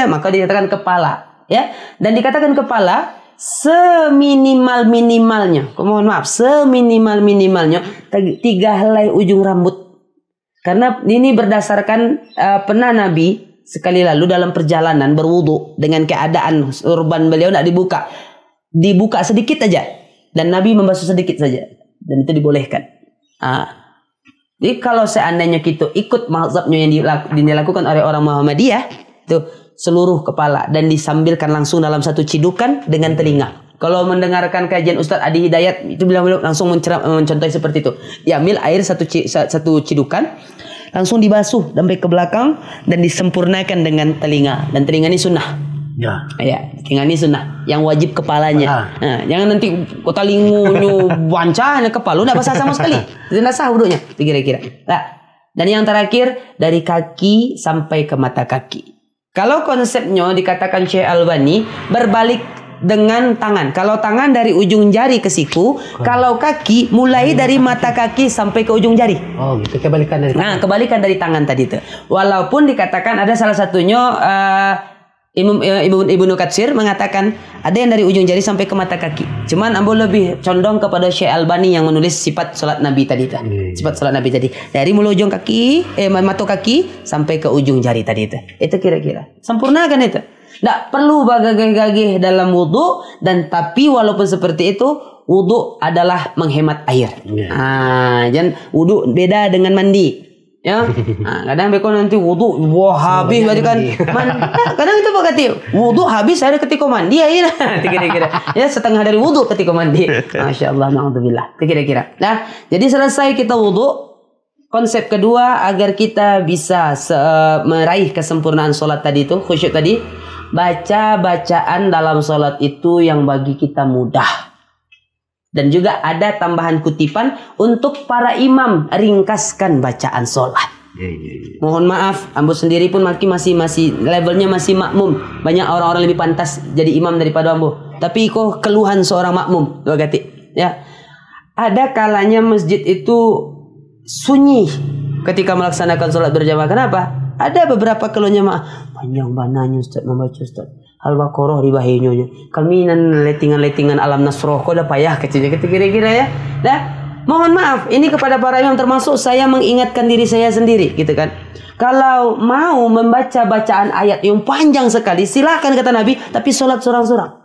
maka dikatakan kepala, ya. Dan dikatakan kepala seminimal-minimalnya, mohon maaf, seminimal-minimalnya 3 helai ujung rambut. Karena ini berdasarkan pernah Nabi sekali lalu dalam perjalanan berwudu dengan keadaan urban beliau tidak dibuka sedikit aja, dan Nabi membasuh sedikit saja, dan itu dibolehkan. Jadi kalau seandainya kita ikut mazhabnya yang dilakukan oleh orang Muhammadiyah, itu seluruh kepala dan disambilkan langsung dalam satu cidukan dengan telinga. Kalau mendengarkan kajian Ustadz Adi Hidayat, itu beliau langsung mencontohi seperti itu. Diambil air satu cidukan, langsung dibasuh sampai ke belakang dan disempurnakan dengan telinga. Dan telinga ini sunnah. Ya, telinga ini sunnah. Yang wajib kepalanya. Nah, jangan nanti kota lingunya bancanya kepala, tidak basah sama sekali. Tidak sah wudunya. Kira-kira. Nah, dan yang terakhir dari kaki sampai ke mata kaki. Kalau konsepnya dikatakan Syekh Albani berbalik dengan tangan. Kalau tangan dari ujung jari ke siku, kalau kaki mulai dari mata kaki sampai ke ujung jari. Oh, gitu. Kebalikan dari tangan. Nah, kebalikan dari tangan tadi itu. Walaupun dikatakan ada salah satunya Ibnu Katsir mengatakan ada yang dari ujung jari sampai ke mata kaki. Cuman ambo lebih condong kepada Syekh Albani yang menulis sifat salat Nabi tadi itu. Sifat salat Nabi tadi. Dari mulai ujung kaki, mata kaki sampai ke ujung jari tadi itu. Itu kira-kira. Sempurnakan itu. Tidak perlu bagagih-gagih dalam wudu, dan tapi walaupun seperti itu, wudu adalah menghemat air. Jangan wudu beda dengan mandi. Ya, kadang beko nanti wudu, wah habis berarti kan. Kadang itu berarti wudu habis saya ketika mandi ya, kira-kira. Ya, setengah dari wudu ketika mandi. Masya Allah, naudzubillah. Kira-kira. Nah, jadi selesai kita wudu. Konsep kedua agar kita bisa meraih kesempurnaan sholat tadi itu, khusyuk tadi, baca bacaan dalam sholat itu yang bagi kita mudah. Dan juga ada tambahan kutipan untuk para imam, ringkaskan bacaan sholat. Mohon maaf, ambo sendiri pun masih levelnya masih makmum. Banyak orang-orang lebih pantas jadi imam daripada ambo. Tapi kok keluhan seorang makmum, ya. Ada kalanya masjid itu sunyi ketika melaksanakan sholat berjamaah. Kenapa? Ada beberapa keluhnya panjang bananya Ustaz membaca Ustaz. Al-Baqarah di bahinya. Kami letingan-letingan alam nasroh kok udah payah kecilnya kira-kira ya. Nah, mohon maaf, ini kepada para imam termasuk saya mengingatkan diri saya sendiri gitu kan. Kalau mau membaca bacaan ayat yang panjang sekali, silakan kata Nabi, tapi sholat sorang-sorang.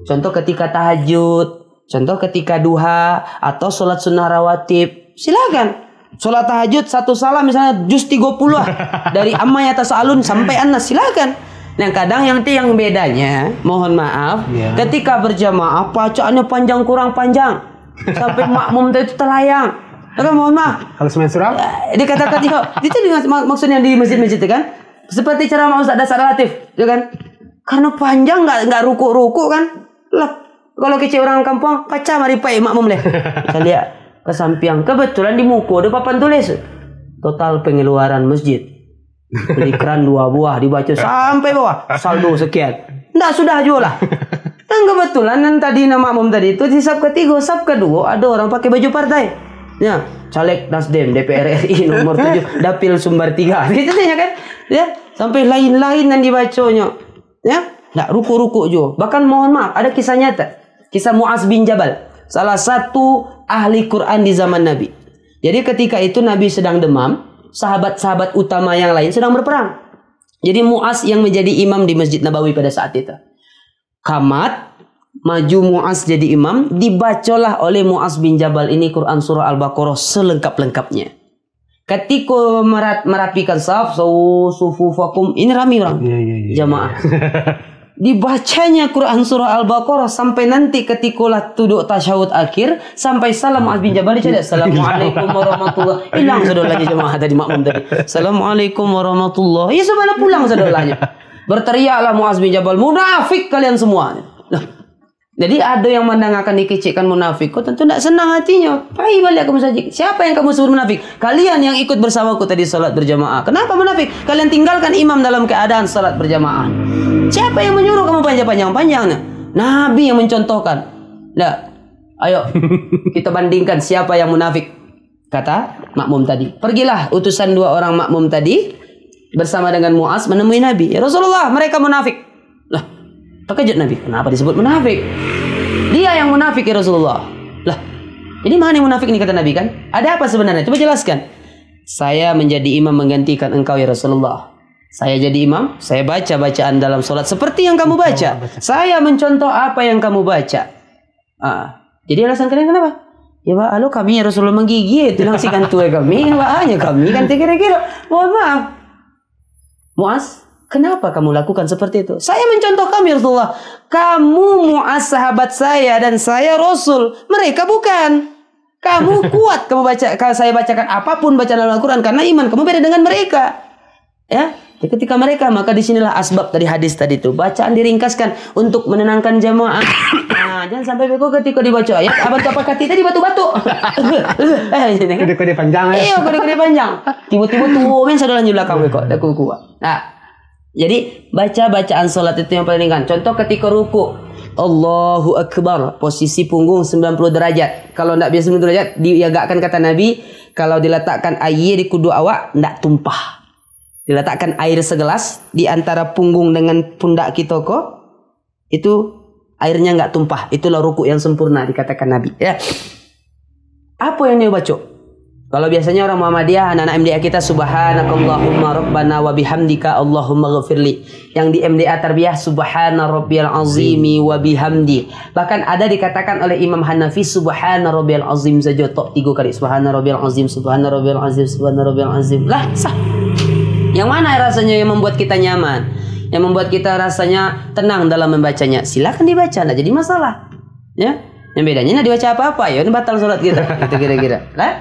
Contoh ketika tahajud, contoh ketika duha, atau sholat sunnah rawatib, silakan. Sholat tahajud satu salam misalnya juz 30 lah. Dari Amma Yatasa'alun sampai An-Nas, silakan. Nah, kadang yang bedanya, mohon maaf, ketika berjamaah bacaannya panjang kurang panjang sampai makmum itu telayang. Maka mohon maaf. Kalau semain surah? Dikatakan itu maksudnya di masjid-masjid itu kan, seperti ceramah Ustaz Dasar Latif, ya kan? Karena panjang nggak ruku-ruku kan? Lah, kalau kecil orang kampung, kaca mari pai makmum leh. Saya lihat ke samping, kebetulan di muka ada papan tulis total pengeluaran masjid. Beli keran 2 buah dibaca sampai bawah saldo sekian. Nggak sudah jual lah. Dan kebetulan yang tadi nama makmum tadi itu di sab ketiga, sab kedua ada orang pakai baju partai. Ya, caleg Nasdem DPR RI nomor 7 dapil sumber 3. Itu ya kan? Ya, sampai lain-lain yang dibacanya. Ya, nggak ruku-ruku juga. Bahkan mohon maaf, ada kisah nyata. Kisah Mu'az bin Jabal, salah satu ahli Quran di zaman Nabi. Jadi ketika itu Nabi sedang demam, sahabat-sahabat utama yang lain sedang berperang. Jadi Mu'az yang menjadi imam di Masjid Nabawi pada saat itu. Kamat, maju Mu'az jadi imam, dibacalah oleh Mu'az bin Jabal ini Quran surah Al-Baqarah selengkap-lengkapnya. Ketika merapikan saf, sufufakum, ini rami orang jamaah. dibacanya Quran surah Al-Baqarah sampai nanti ketika duduk tasyahud akhir sampai salam Muaz bin Jabal dicari Assalamualaikum warahmatullahi. Hilang saudaranya jemaah tadi makmum tadi. Assalamualaikum warahmatullahi. Ya sebenarnya pulang saudaranya. Berteriaklah Muaz bin Jabal, munafik kalian semua. Nah, jadi ada yang mendengarkan dikecilkan munafik, kau tentu tidak senang hatinya. Pai balik ke masjid. Siapa yang kamu sebut munafik? Kalian yang ikut bersamaku tadi salat berjamaah. Kenapa munafik? Kalian tinggalkan imam dalam keadaan salat berjamaah. Siapa yang menyuruh kamu panjang-panjang-panjangnya? Nabi yang mencontohkan. Nah, ayo kita bandingkan siapa yang munafik. Kata makmum tadi. Pergilah utusan 2 orang makmum tadi bersama dengan Muaz menemui Nabi. Ya Rasulullah, mereka munafik. Lah, terkejut Nabi. Kenapa disebut munafik? Dia yang munafik ya Rasulullah. Lah, jadi mana yang munafik ini kata Nabi kan? Ada apa sebenarnya? Coba jelaskan. Saya menjadi imam menggantikan engkau ya Rasulullah. Saya jadi imam, saya baca bacaan dalam solat seperti yang kamu baca. Saya mencontoh apa yang kamu baca. Jadi alasan kalian kenapa? Ya Pak, halo kami ya Rasulullah menggigit. Langsingkan tua kami, hanya kami kan kira-kira. Mohon maaf. Muaz, kenapa kamu lakukan seperti itu? Saya mencontoh kamu ya Rasulullah. Kamu Muaz sahabat saya dan saya Rasul. Mereka bukan. Kamu kuat kamu baca. Kalau saya bacakan apapun bacaan dalam Al-Quran karena iman kamu beda dengan mereka. Ya, ketika mereka maka disinilah asbab tadi hadis tadi itu bacaan diringkaskan untuk menenangkan jamaah. Jangan sampai beko ketika dibaca ayat apa kati tadi batu-batu. Kode-kode panjang ya. Iya, kode-kode panjang. Tiba-tiba tuh men saudara di belakang beko dak kuat. Nah, jadi baca bacaan salat itu yang paling ringan. Contoh ketika ruku, Allahu Akbar, posisi punggung 90 derajat. Kalau tidak biasa 90 derajat, diagakkan kata Nabi, kalau diletakkan air di kudu awak, tidak tumpah. Diletakkan air segelas di antara punggung dengan pundak kita kok, itu airnya nggak tumpah. Itulah ruku yang sempurna dikatakan Nabi. Ya. Apa yang dia baca? Kalau biasanya orang Muhammadiyah, anak-anak MDA kita subhanakallahumma rabbana wa bihamdika Allahumma ghafirli. Yang di MDA tarbiyah subhana rabbiyal azimi wa bihamdi. Bahkan ada dikatakan oleh Imam Hanafi subhana rabbiyal azim saja tok 3 kali subhana rabbiyal azim subhana rabbiyal azim subhana rabbiyal azim. Lah, sah. Yang mana rasanya yang membuat kita nyaman? Yang membuat kita rasanya tenang dalam membacanya? Silakan dibaca, tidak jadi masalah. Ya, yang bedanya tidak dibaca apa-apa, ya ini batal sholat kita. Gitu kira-kira. Lah.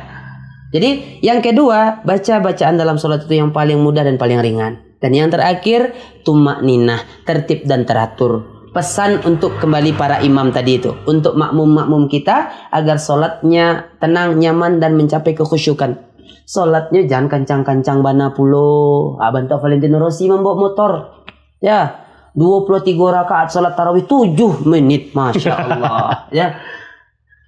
Jadi yang kedua, baca bacaan dalam sholat itu yang paling mudah dan paling ringan. Dan yang terakhir, tumakninah, tertib dan teratur. Pesan untuk kembali para imam tadi itu, untuk makmum-makmum kita agar sholatnya tenang, nyaman dan mencapai kekhusyukan. Sholatnya jangan kancang-kancang bana pulo. Bantu Valentino Rossi membawa motor. Ya, 23 rakaat sholat tarawih 7 menit, masya Allah. Ya,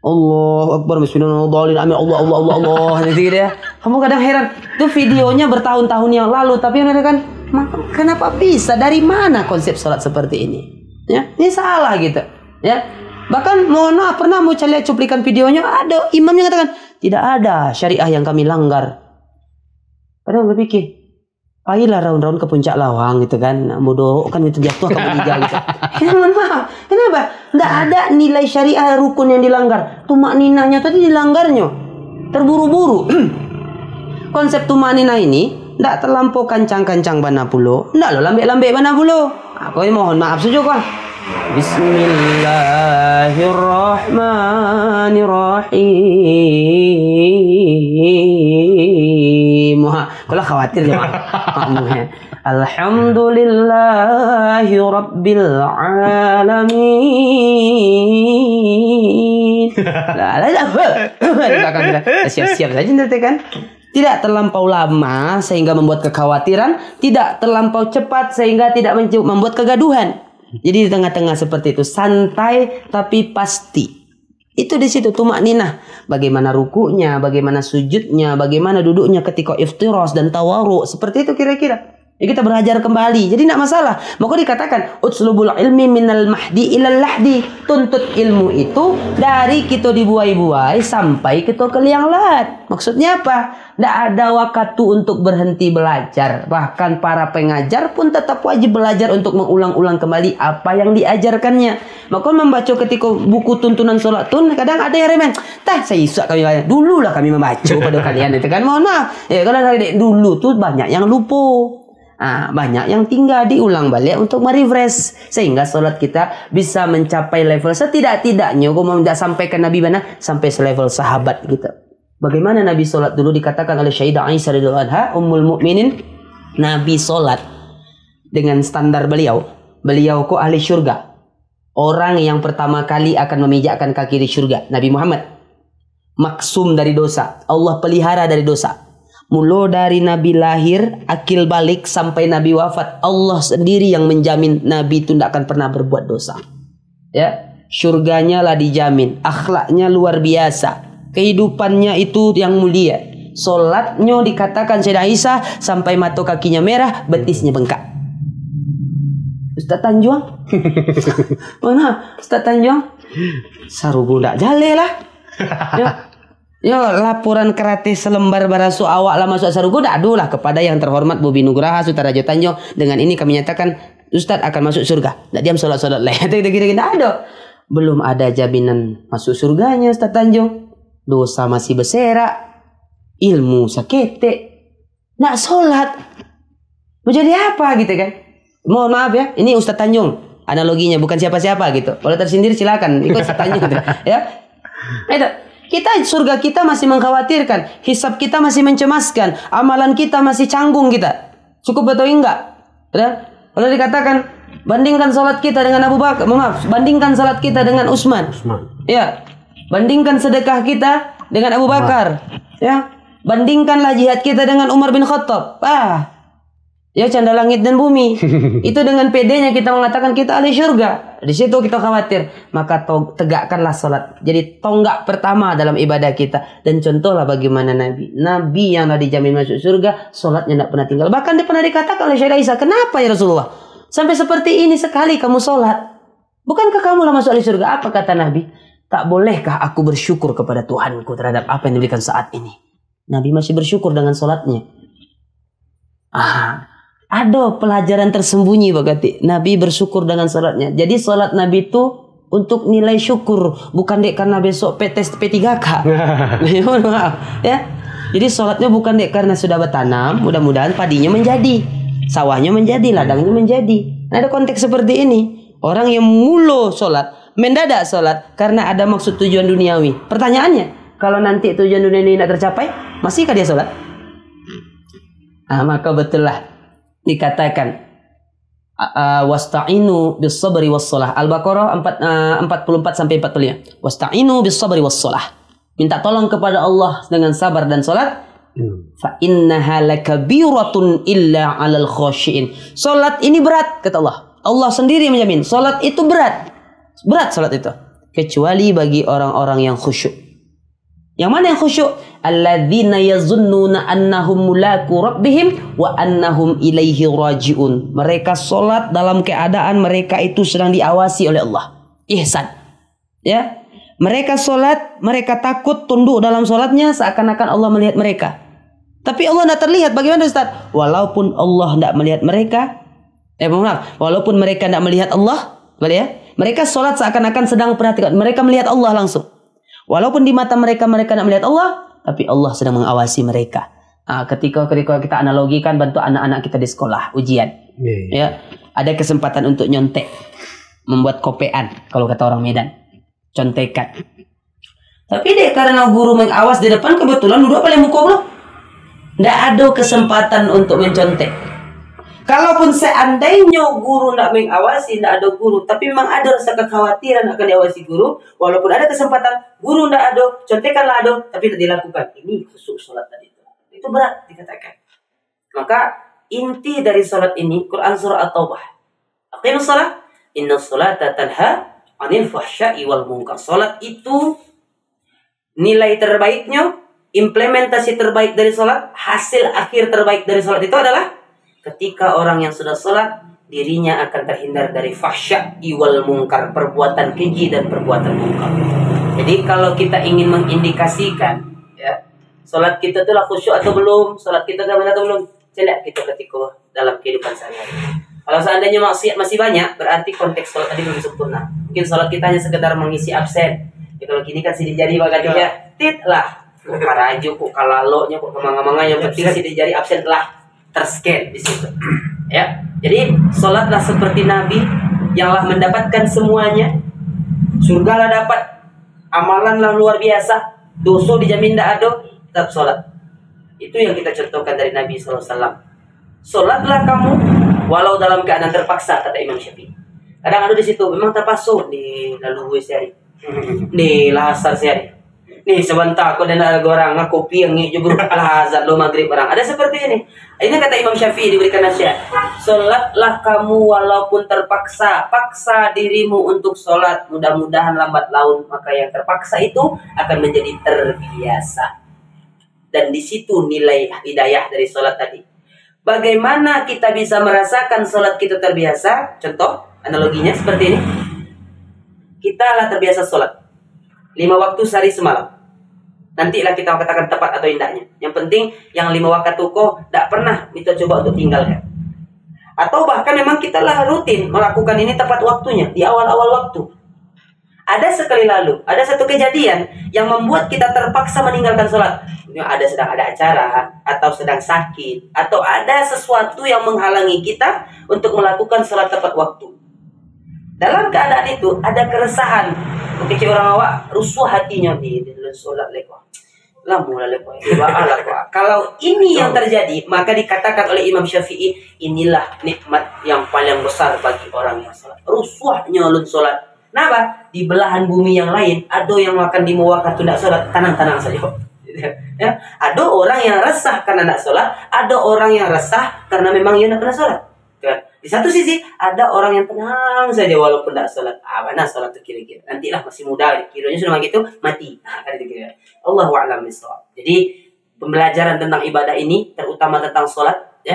Allah Akbar, Bismillahirrahmanirrahim, Amin, Allah. Nanti gitu ya. Kamu kadang heran, itu videonya bertahun-tahun yang lalu, tapi mereka kan, kenapa bisa? Dari mana konsep sholat seperti ini? Ya, ini salah gitu. Ya, bahkan mohon maaf pernah mau lihat cuplikan videonya, ada imamnya katakan tidak ada syariah yang kami langgar. Padahal berpikir, ayolah raun-raun ke puncak lawang gitu kan, bodoh kan itu jatuh ke bertiga gitu. Ya, mohon maaf, kenapa? Tidak ada nilai syariah rukun yang dilanggar. Tumakninahnya tadi dilanggarnya, terburu-buru. Konsep tumakninah ini tidak terlampau kancang-kancang bana pulo, tidak lo lambek-lambek bana pulo. Aku ini mohon maaf saja kan. Bismillahirrahmanirrahim. Kalau khawatir ya makmumnya. Alhamdulillahi rabbil alamin. Siap-siap saja nanti kan. Tidak terlampau lama sehingga membuat kekhawatiran, tidak terlampau cepat sehingga tidak membuat kegaduhan. Jadi di tengah-tengah seperti itu, santai tapi pasti. Itu di situ tumakninah. Bagaimana rukunya, bagaimana sujudnya, bagaimana duduknya ketika iftiras dan tawaru. Seperti itu kira-kira. Ya kita belajar kembali. Jadi tidak masalah. Maka dikatakan utslubul ilmi minal mahdi ilal lahdi. Tuntut ilmu itu dari kita dibuai-buai sampai kita ke liang lahat. Maksudnya apa? Tidak ada waktu untuk berhenti belajar. Bahkan para pengajar pun tetap wajib belajar untuk mengulang-ulang kembali apa yang diajarkannya. Maka membaca ketika buku tuntunan sholat tun, kadang ada yang remen. Saya isak kami banyak. Dulu lah kami membaca pada kalian itu kan. Mohon maaf. Ya kalau dari dulu tuh banyak yang lupa. Banyak yang tinggal diulang balik untuk merefresh sehingga sholat kita bisa mencapai level setidak-tidaknya. Kalau mau tidak sampai ke Nabi mana, sampai selevel sahabat kita. Bagaimana Nabi sholat dulu dikatakan oleh Sayyidah Aisyah radhiyallahu anha, Ummul Mukminin, Nabi sholat dengan standar beliau kok ahli syurga. Orang yang pertama kali akan memijakkan kaki di syurga, Nabi Muhammad. Maksum dari dosa, Allah pelihara dari dosa. Mula dari Nabi lahir, akil balik sampai Nabi wafat, Allah sendiri yang menjamin Nabi itu tidak akan pernah berbuat dosa. Ya, syurganya lah dijamin, akhlaknya luar biasa, kehidupannya itu yang mulia. Solatnya dikatakan Sayyidah Aisyah sampai mata kakinya merah, betisnya bengkak. Ustaz Tanjuang, mana Ustaz Tanjuang? Sarugu ndak jale lah. Yo laporan kerate selembar barasu awak lah masuk sarugo dak adulah kepada yang terhormat Bobi Nugraha Sutaraja Tanjung. Dengan ini kami nyatakan Ustaz akan masuk surga. Ndak diam solat-solat leh. Gitu-gitu ada. Belum ada jaminan masuk surganya Ustaz Tanjung. Dosa masih berserak. Ilmu sakete. Nak solat. Mau jadi apa gitu kan? Mohon maaf ya, ini Ustaz Tanjung. Analoginya bukan siapa-siapa gitu. Kalau tersindir silakan ikut Ustaz Tanjung gitu. Ya. Itu. Kita surga kita masih mengkhawatirkan, hisab kita masih mencemaskan, amalan kita masih canggung kita. Cukup atau enggak? Ya? Kalau dikatakan bandingkan salat kita dengan Abu Bakar, bandingkan salat kita dengan Utsman. Ya. Bandingkan sedekah kita dengan Abu Bakar. Ya. Bandingkanlah jihad kita dengan Umar bin Khattab. Ya canda langit dan bumi. Itu dengan pedenya kita mengatakan kita ahli syurga. Di situ kita khawatir. Maka tegakkanlah salat. Jadi tonggak pertama dalam ibadah kita. Dan contohlah bagaimana Nabi. Nabi yang telah dijamin masuk surga, salatnya tidak pernah tinggal. Bahkan dia pernah dikatakan oleh Sayyidah Aisyah, kenapa ya Rasulullah? Sampai seperti ini sekali kamu salat. Bukankah kamu lah masuk ahli surga? Apa kata Nabi? Tak bolehkah aku bersyukur kepada Tuhanku terhadap apa yang diberikan saat ini? Nabi masih bersyukur dengan salatnya. Ada pelajaran tersembunyi berarti Nabi bersyukur dengan salatnya. Jadi salat Nabi itu untuk nilai syukur, bukan dek karena besok tes P3K. Ya. Jadi salatnya bukan dek karena sudah bertanam, mudah-mudahan padinya menjadi, sawahnya menjadi, ladangnya menjadi. Nah, ada konteks seperti ini. Orang yang mulu salat, mendadak salat karena ada maksud tujuan duniawi. Pertanyaannya, kalau nanti tujuan dunia ini tidak tercapai, masihkah dia salat? Maka betul lah dikatakan wasta'inu bis sabri was shalah. Al-Baqarah 44 sampai 45. Wasta'inu bis sabri was shalah. Minta tolong kepada Allah dengan sabar dan salat. Fa innaha lakabiratun illa 'alal khashiin. Salat ini berat kata Allah. Allah sendiri menjamin salat itu berat. Berat salat itu kecuali bagi orang-orang yang khusyuk. Yang mana yang khusyuk? Alladzina yazunnuna annahum mulaku rabbihim wa annahum ilaihi rajiun. Mereka solat dalam keadaan mereka itu sedang diawasi oleh Allah. Ihsan. Ya. Mereka solat, mereka takut tunduk dalam solatnya seakan-akan Allah melihat mereka. Tapi Allah tidak terlihat. Bagaimana Ustaz? Walaupun Allah tidak melihat mereka, walaupun mereka tidak melihat Allah, ya, mereka solat seakan-akan sedang perhatikan. Mereka melihat Allah langsung. Walaupun di mata mereka tidak melihat Allah, tapi Allah sedang mengawasi mereka. Ketika kita analogikan bantu anak-anak kita di sekolah ujian, ya, ada kesempatan untuk nyontek, membuat kopean kalau kata orang Medan, contekan. Tapi deh karena guru mengawas di depan kebetulan duduk paling muka belum, tidak ada kesempatan untuk mencontek. Kalaupun seandainya guru tidak mengawasi, tidak ada guru, tapi memang ada rasa kekhawatiran akan diawasi guru, walaupun ada kesempatan, guru tidak ada, contekanlah ada, tapi tidak dilakukan. Ini khusus salat tadi itu berat dikatakan. Maka inti dari salat ini, Quran surah At-Taubah. Aqimus shalah, innas salata tanha 'anil fahsya'i wal munkar. Salat itu nilai terbaiknya, implementasi terbaik dari salat, hasil akhir terbaik dari salat itu adalah ketika orang yang sudah salat, dirinya akan terhindar dari fahsya'i wal munkar, perbuatan keji dan perbuatan munkar. Jadi kalau kita ingin mengindikasikan, ya, salat kita itulah khusyuk atau belum, salat kita dah benar atau belum, lihat kita ketika dalam kehidupan sehari-hari. Kalau seandainya maksiat masih banyak, berarti konteks salat tadi belum sempurna. Mungkin salat kita hanya sekedar mengisi absen. Ya, kalau gini kan sidik jari bagajnya, tit lah. Kok karajo, kok kalaloknya, kok kemanga-manga, yang penting sidik jari absen lah. terscan di situ. Ya. Jadi sholatlah seperti Nabi yang lah mendapatkan semuanya. Surga lah dapat, amalan lah luar biasa, dosa dijamin tidak ada, tetap sholat. Itu yang kita contohkan dari Nabi SAW. Sholatlah kamu walau dalam keadaan terpaksa, kata Imam Syafi'i. Kadang ada di situ memang terpaksa di lalu sehari, di lahasar sehari. Nih sebentar aku dan ada orang ngakopi yang jebur lahazat lo maghrib orang. Ada seperti ini. Ini kata Imam Syafi'i diberikan nasihat. Sholatlah kamu walaupun terpaksa. Paksa dirimu untuk sholat. Mudah-mudahan lambat laun maka yang terpaksa itu akan menjadi terbiasa. Dan di situ nilai hidayah dari sholat tadi. Bagaimana kita bisa merasakan sholat kita terbiasa? Contoh analoginya seperti ini. Kita lah terbiasa sholat 5 waktu sehari semalam. Nantilah kita katakan tepat atau indahnya. Yang penting yang 5 waktu kok tidak pernah kita coba untuk tinggalkan. Atau bahkan memang kita lah rutin melakukan ini tepat waktunya di awal-awal waktu. Ada sekali lalu, ada satu kejadian yang membuat kita terpaksa meninggalkan sholat. Sedang ada acara, atau sedang sakit, atau ada sesuatu yang menghalangi kita untuk melakukan sholat tepat waktu. Dalam keadaan itu ada keresahan. Mungkin orang awak rusuh hatinya di sholat lekwa. Kalau ini yang terjadi, maka dikatakan oleh Imam Syafi'i, inilah nikmat yang paling besar bagi orang yang sholat. Rusuhnya ulun sholat. Kenapa? Di belahan bumi yang lain, ada yang makan di muwakat tidak sholat, tenang-tenang saja. Ya, ada orang yang resah karena tidak sholat, ada orang yang resah karena memang ia tidak pernah sholat. Di satu sisi ada orang yang tenang saja walaupun tidak sholat. Mana sholat itu kira-kira? Nantilah masih muda, kiranya sudah begitu mati. Allahu a'lam bishawab. Jadi pembelajaran tentang ibadah ini terutama tentang sholat, ya.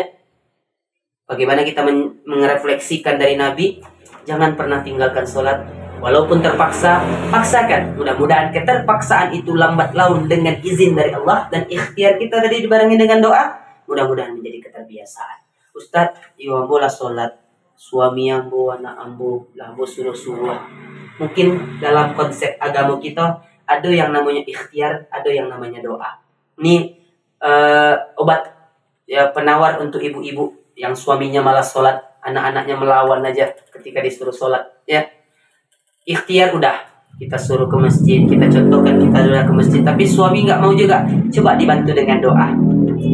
Bagaimana kita mengrefleksikan dari Nabi, jangan pernah tinggalkan sholat. Walaupun terpaksa, paksakan. Mudah-mudahan keterpaksaan itu lambat laun dengan izin dari Allah dan ikhtiar kita tadi dibarengi dengan doa, mudah-mudahan menjadi keterbiasaan. Ustaz, iwan bola sholat, suami ambo, anak ambo, lambo suruh-suruh. Mungkin dalam konsep agama kita ada yang namanya ikhtiar, ada yang namanya doa. Ini obat ya penawar untuk ibu-ibu yang suaminya malas sholat, anak-anaknya melawan aja ketika disuruh sholat. Ya, ikhtiar udah kita suruh ke masjid, kita contohkan kita sudah ke masjid, tapi suami nggak mau juga. Coba dibantu dengan doa.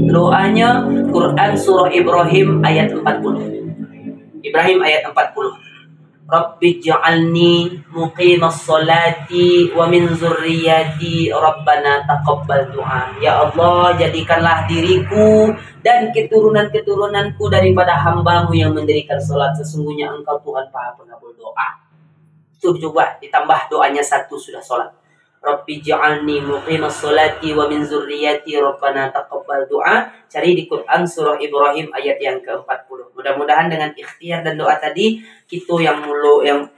Doanya Quran surah Ibrahim ayat 40. Ibrahim ayat 40. Rabbi ja'alni muqimas salati wa min zurriyati Rabbana taqabbal du'a. Ya Allah, jadikanlah diriku dan keturunan-keturunanku daripada hamba-Mu yang mendirikan salat. Sesungguhnya Engkau Tuhan Maha Pengabul doa. Itu coba ditambah doanya satu sudah salat. Rabbi ja'alni muqimas salati wa min zurriyati Rabbana taqabbal du'a. Cari di Quran surah Ibrahim ayat yang ke-40. Mudah-mudahan dengan ikhtiar dan doa tadi, kita yang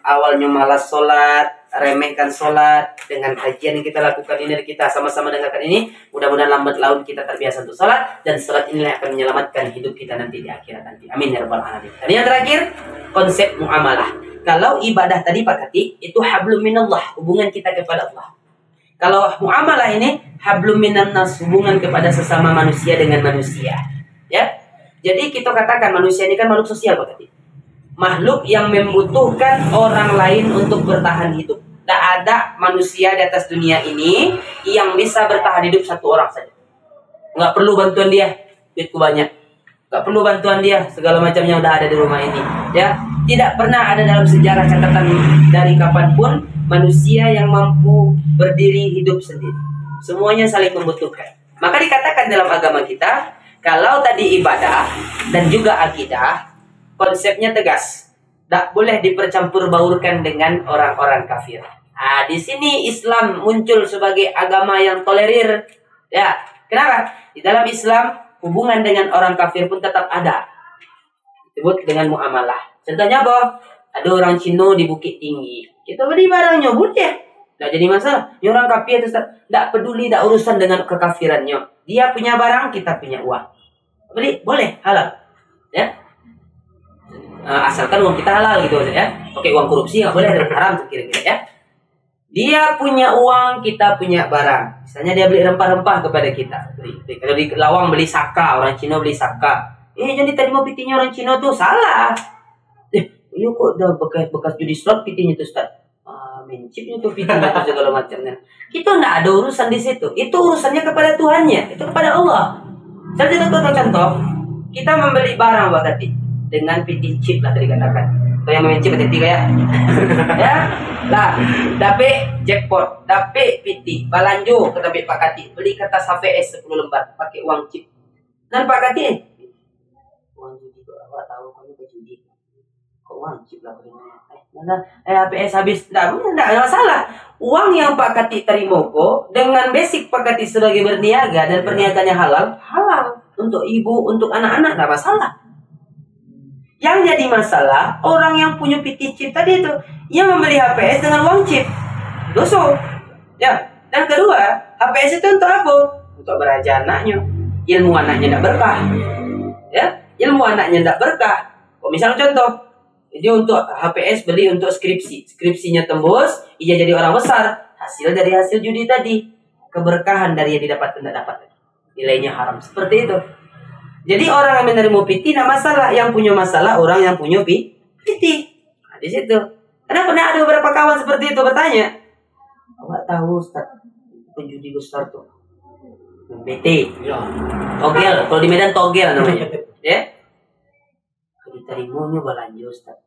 awalnya malas sholat, remehkan sholat, dengan kajian yang kita lakukan ini, kita sama-sama dengarkan ini, mudah-mudahan lambat laun kita terbiasa untuk sholat, dan sholat inilah yang akan menyelamatkan hidup kita nanti di akhirat nanti. Amin ya rabbal alamin. Dan yang terakhir, konsep muamalah. Kalau ibadah tadi Pak Kati, itu hablum minallah, hubungan kita kepada Allah. Kalau muamalah ini hablum minannas, hubungan kepada sesama manusia dengan manusia. Ya. Jadi kita katakan manusia ini kan makhluk sosial Pak Kati. Makhluk yang membutuhkan orang lain untuk bertahan hidup. Tak ada manusia di atas dunia ini yang bisa bertahan hidup satu orang saja. Nggak perlu bantuan dia, duitku banyak. Nggak perlu bantuan dia, segala macamnya udah ada di rumah ini. Ya, tidak pernah ada dalam sejarah catatan dari kapanpun manusia yang mampu berdiri hidup sendiri. Semuanya saling membutuhkan. Maka dikatakan dalam agama kita, kalau tadi ibadah dan juga akidah, konsepnya tegas. Tak boleh dipercampur baurkan dengan orang-orang kafir. Di sini Islam muncul sebagai agama yang tolerir. Ya, kenapa? Di dalam Islam, hubungan dengan orang kafir pun tetap ada. Disebut dengan muamalah. Contohnya apa? Ada orang Cina di Bukit Tinggi. Kita beli barangnya, boleh. Tak jadi masalah. Ini orang kafir itu tak peduli, tak urusan dengan kekafirannya. Dia punya barang, kita punya uang. Beli, boleh, halal. Ya. Asalkan uang kita halal gitu ya. Oke, uang korupsi nggak boleh, haram tuh kira-kira ya. Dia punya uang, kita punya barang. Misalnya dia beli rempah-rempah kepada kita. Kalau di Lawang beli saka, orang Cina beli saka. Jangan diterima pitinya orang Cina tuh, salah. Iya kok udah bekas judi slot pitinya tuh Ustaz. Mencipnya tuh pitinya tuh segala macamnya. Kita enggak ada urusan di situ. Itu urusannya kepada Tuhannya, itu kepada Allah. Saya contoh, kita membeli barang berarti dengan piti chip lah tadi katakan. Atau yang mencip piti ya. Ya. Lah, dapet jackpot, dapet piti, balanjo ke Pak Kati, beli kertas HVS 10 lembar pakai uang chip. Dan Pak Kati, uang judi kok awak tahu kamu ke judi. Kok uang chip lah HVS habis. Enggak masalah. Uang yang Pak Kati terima kok dengan basic Pak Kati sebagai berniaga dan perniagaannya halal untuk ibu, untuk anak-anak enggak masalah. Yang jadi masalah orang yang punya PT chip tadi itu yang membeli HPS dengan uang chip. Dosa. Ya. Dan kedua, HPS itu untuk apa? Untuk beraja anaknya. Ilmu anaknya tidak berkah. Ya, ilmu anaknya tidak berkah. Misalnya contoh, ini untuk HPS beli untuk skripsi. Skripsinya tembus, ia jadi orang besar. Hasil dari hasil judi tadi. Keberkahan dari yang didapat tidak dapat. Nilainya haram. Seperti itu. Jadi orang yang menerima PT tidak masalah. Yang punya masalah orang yang punya PT. Nah, di situ. Karena pernah ada beberapa kawan seperti itu bertanya. Awak tahu Ustaz, penjudi besar tuh BT. Togel. Kalau di Medan togel namanya. Ya. Diterimanya balanjo Ustaz.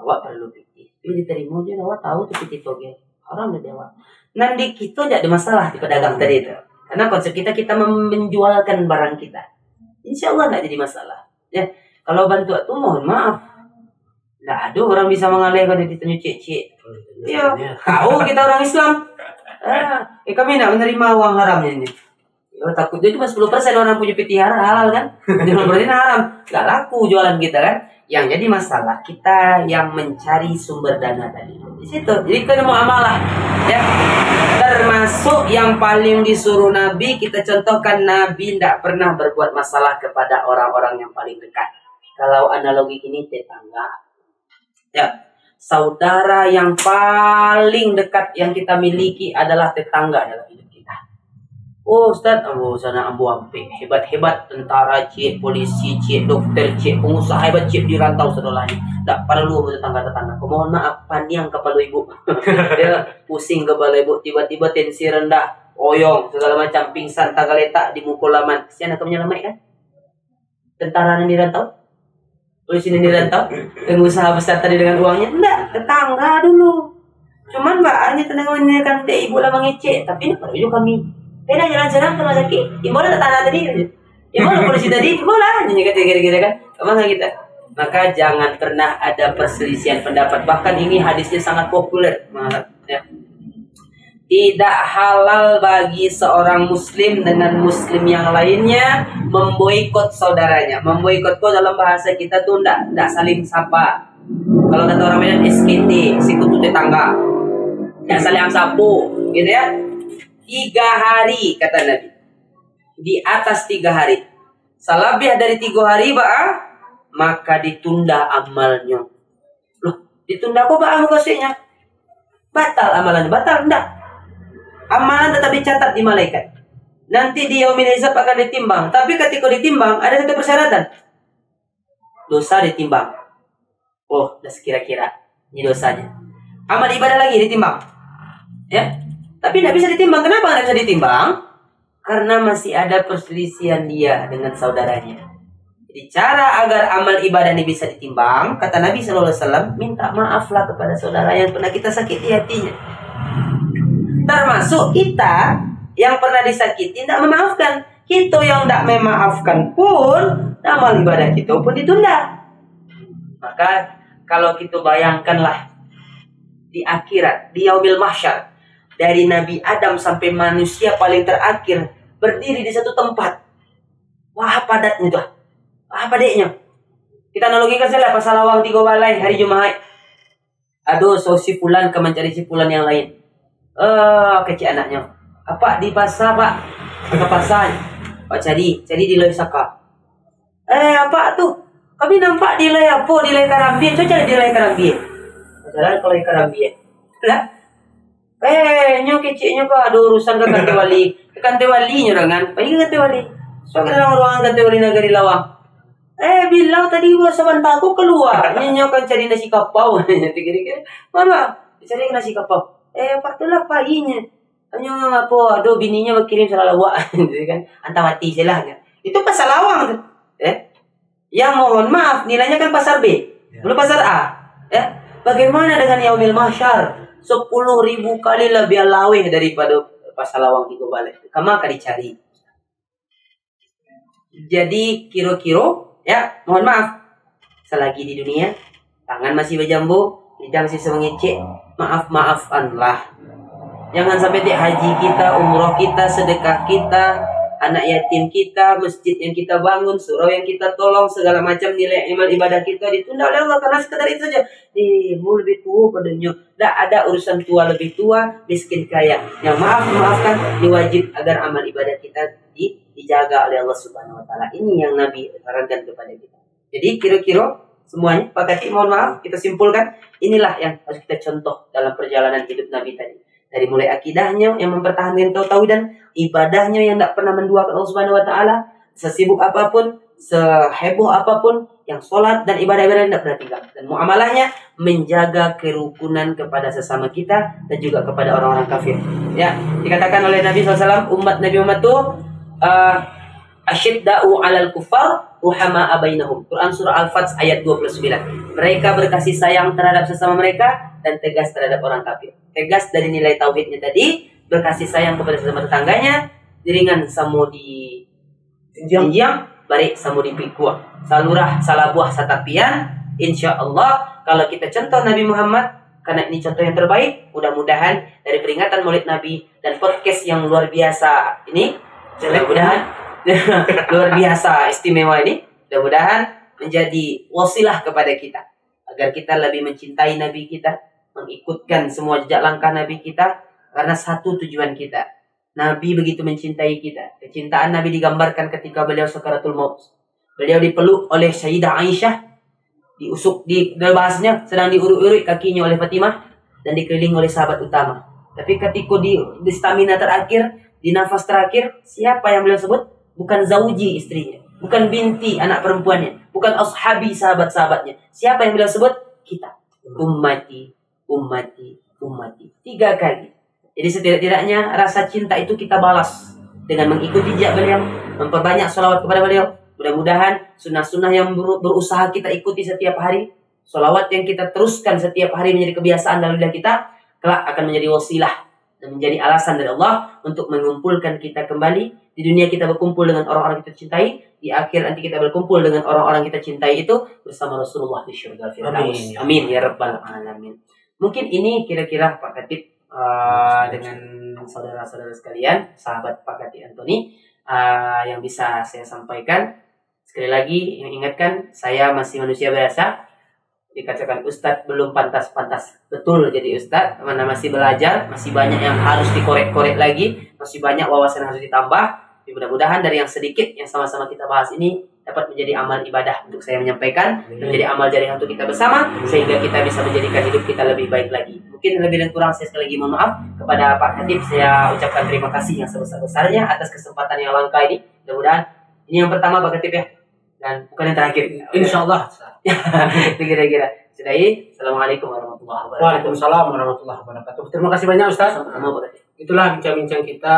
Awak perlu PT. Tapi diterimanya awak tahu tuh PT togel. Orang udah awak. Nanti kita tidak ada masalah di pedagang tadi itu. Karena konsep kita menjualkan barang kita. Insya Allah tidak jadi masalah. Ya, kalau bantu tuh mohon maaf. Tidak ada orang bisa mengalihkan dari tunjuk cek-cek. Ya, tahu kita orang Islam. Kami tidak menerima uang haramnya ini. Ya, takutnya cuma 10% orang punya PT halal kan. Jangan berarti haram. Gak laku jualan kita kan. Yang jadi masalah kita yang mencari sumber dana tadi. Di situ. Jadi kita mau amalah. Ya. Termasuk yang paling disuruh Nabi, kita contohkan Nabi tidak pernah berbuat masalah kepada orang-orang yang paling dekat. Kalau analogi ini tetangga. Ya. Saudara yang paling dekat yang kita miliki adalah tetangga dalam hidup kita. Oh Ustaz, sana ambu ampe, hebat-hebat tentara, cik polisi, cik dokter, cik pengusaha hebat, cik di rantau saudaranya. Tak perlu tetangga-tetangga. Mohon maaf, panjang kepala ibu. Dia pusing kepala ibu, tiba-tiba tensi rendah, oyong, segala macam, pingsan, tak letak di mukul laman. Siapa nak menyelamat kan? Tentara yang di rantau? Polisi yang di rantau? Pengusaha besar tadi dengan uangnya? Enggak, tetangga dulu. Cuman mbak, hanya tetangga menanyakan, ibu lah mengecek. Tapi ini perlu juga kami. Kena jalan-jalan ke rumah sakit. Ibu lah tanah tadi. Ibu lah polisi tadi. Ibu lah. Jadi kira-kira kan. Kemana kita? Maka jangan pernah ada perselisihan pendapat. Bahkan ini hadisnya sangat populer. Ya. Tidak halal bagi seorang muslim dengan muslim yang lainnya memboikot saudaranya. Memboikot kok dalam bahasa kita tuh enggak saling sapa. Kalau kata orang Medan SKT, sekutu tetangga. Enggak saling sapu, gitu ya. 3 hari kata Nabi. Di atas 3 hari. Selebih dari 3 hari maka ditunda amalnya. Loh, ditunda kok maksudnya? Batal amalannya, batal enggak? Amalan tetap dicatat di malaikat. Nanti di yaumil hisab akan ditimbang. Tapi ketika ditimbang ada satu persyaratan. Dosa ditimbang. Oh, udah kira-kira ini dosanya. Amal ibadah lagi ditimbang. Ya. Tapi tidak bisa ditimbang. Kenapa tidak bisa ditimbang? Karena masih ada perselisihan dia dengan saudaranya. Jadi cara agar amal ibadah ini bisa ditimbang, kata Nabi SAW, minta maaflah kepada saudara yang pernah kita sakiti hatinya. Termasuk kita yang pernah disakiti tidak memaafkan. Kita yang tidak memaafkan pun amal ibadah kita pun ditunda. Maka kalau kita bayangkanlah di akhirat, di yaumil mahsyar, dari Nabi Adam sampai manusia paling terakhir berdiri di satu tempat. Wah padatnya tuh. Wah padatnya. Kita analogikan saja pasal lawang 3 balai hari Jumat. Aduh, so si fulan ke mencari si fulan yang lain. Kecil anaknya. Apa di pasar pak? Ke pasar. Pak cari di Loy Saka. Apa tuh? Kami nampak di Loy apa? Di Loy Karambie. Coba cari di Loy Karambie. Jalan ke Loy Karambie. Lah. Nyo keciknya kok ada urusan ke Kante Wali. Ke Kante Wali nyorangan. Pergi ke Kante Wali. So ke dalam ruangan Kante Wali Nagari Lawang. Bilang tadi sebentar aku keluar. Nyonya kan cari nasi kapau. Kira-kira, mama cari nasi kapau. Pak itulah paginya. Nyonya apa? Aduh, bininya berkirim salah lawak. Kan, antah mati salah. Itu pasar lawang tuh. Yang mohon maaf, nilainya kan pasar B, belum pasar A. Bagaimana dengan yaumil mahsyar? 10.000 kali lebih laweh daripada pasar lawang di balik. Kamu akan dicari. Jadi kiro-kiro, mohon maaf. Selagi di dunia, tangan masih berjambu, lidah masih semengecek, maaf-maafanlah. Jangan sampai di haji kita, umroh kita, sedekah kita, anak yatim kita, masjid yang kita bangun, surau yang kita tolong, segala macam nilai iman ibadah kita ditunda oleh Allah karena sekedar itu saja. Mau lebih tua padanya. Tak ada urusan tua lebih tua, miskin kaya. Yang maafkan diwajib agar amal ibadah kita dijaga oleh Allah Subhanahu Wa Taala. Ini yang Nabi sarankan kepada kita. Jadi kira-kira semuanya, Pak Kati, mohon maaf, kita simpulkan. Inilah yang harus kita contoh dalam perjalanan hidup Nabi tadi. Dari mulai akidahnya yang mempertahankan tauhidan, ibadahnya yang tidak pernah menduakan Allah Subhanahu Wa Taala, sesibuk apapun, seheboh apapun, yang sholat dan ibadah-ibadah tidak pernah tinggal. Dan muamalahnya menjaga kerukunan kepada sesama kita dan juga kepada orang-orang kafir. Ya, dikatakan oleh Nabi SAW, umat Nabi Muhammad itu asyidda'u 'alal kufar ruhama'a bainahum. Quran surah Al-Fath ayat 29. Mereka berkasih sayang terhadap sesama mereka dan tegas terhadap orang kafir. Tegas dari nilai tauhidnya tadi, berkasih sayang kepada sesama tetangganya, diringan samu di jinjang, barik samu di pikua. Salurah salabuah satapian. Insya Allah kalau kita contoh Nabi Muhammad, karena ini contoh yang terbaik, mudah-mudahan dari peringatan Maulid Nabi dan podcast yang luar biasa ini, mudah-mudahan luar biasa istimewa ini, mudah-mudahan menjadi wasilah kepada kita agar kita lebih mencintai Nabi kita, mengikutkan semua jejak langkah Nabi kita, karena satu tujuan kita. Nabi begitu mencintai kita. Kecintaan Nabi digambarkan ketika beliau sakaratul maut. Beliau dipeluk oleh Sayyidah Aisyah, diusuk di bahasnya sedang diurut-urut kakinya oleh Fatimah dan dikelilingi oleh sahabat utama. Tapi ketika di stamina terakhir, di nafas terakhir, siapa yang beliau sebut? Bukan zauji istrinya, bukan binti anak perempuannya, bukan ashabi sahabat-sahabatnya. Siapa yang beliau sebut? Kita. Ummati, ummati, ummati. 3 kali. Jadi setidak-tidaknya rasa cinta itu kita balas dengan mengikuti jejak beliau, memperbanyak sholawat kepada beliau. Mudah-mudahan sunnah-sunnah yang berusaha kita ikuti setiap hari, sholawat yang kita teruskan setiap hari menjadi kebiasaan dalam lidah kita, kelak akan menjadi wasilah dan menjadi alasan dari Allah untuk mengumpulkan kita kembali. Di dunia kita berkumpul dengan orang-orang kita cintai, di akhir nanti kita berkumpul dengan orang-orang kita cintai itu bersama Rasulullah di syurga Firdaus. Amin ya rabbal alamin. Mungkin ini kira-kira Pak Katib dengan saudara-saudara sekalian, sahabat Pak Katib Antoni, yang bisa saya sampaikan. Sekali lagi yang ingatkan, saya masih manusia biasa. Dikatakan Ustadz belum pantas-pantas betul jadi Ustadz, mana masih belajar, masih banyak yang harus dikorek-korek lagi, masih banyak wawasan yang harus ditambah. Mudah-mudahan dari yang sedikit yang sama-sama kita bahas ini dapat menjadi amal ibadah untuk saya menyampaikan, dan menjadi amal jariah untuk kita bersama, sehingga kita bisa menjadikan hidup kita lebih baik lagi. Mungkin lebih dan kurang saya sekali lagi mohon maaf. Kepada Pak Katib saya ucapkan terima kasih yang sebesar-besarnya atas kesempatan yang langka ini. Mudah-mudahan ini yang pertama Pak Katib ya, dan bukan yang terakhir. Insyaallah. Itu kira-kira. Sudahi. Assalamualaikum warahmatullahi wabarakatuh. Waalaikumsalam warahmatullahi wabarakatuh. Terima kasih banyak Ustaz. Sama-sama Pak Katib. Itulah bincang-bincang kita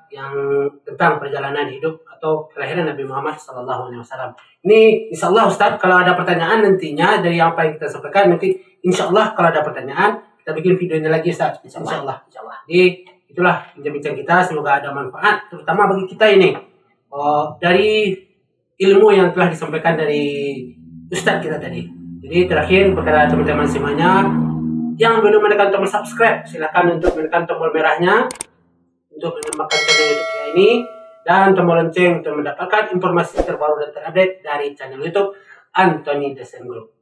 yang tentang perjalanan hidup atau kelahiran Nabi Muhammad SAW. Ini insyaallah Ustaz, kalau ada pertanyaan nantinya dari apa yang kita sampaikan, nanti insyaallah kalau ada pertanyaan kita bikin videonya lagi Ustaz. Insyaallah. Jadi itulah bincang-bincang kita, semoga ada manfaat terutama bagi kita ini. Dari ilmu yang telah disampaikan dari Ustaz kita tadi. Jadi terakhir kepada teman-teman semuanya yang belum menekan tombol subscribe, silakan untuk menekan tombol merahnya untuk menemukan channel YouTube saya ini, dan tombol lonceng untuk mendapatkan informasi terbaru dan terupdate dari channel YouTube Antoni Desain Group.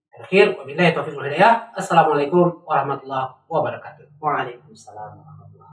Terakhir, wabillahi taufiq wal hidayah. Assalamualaikum warahmatullahi wabarakatuh. Waalaikumsalam.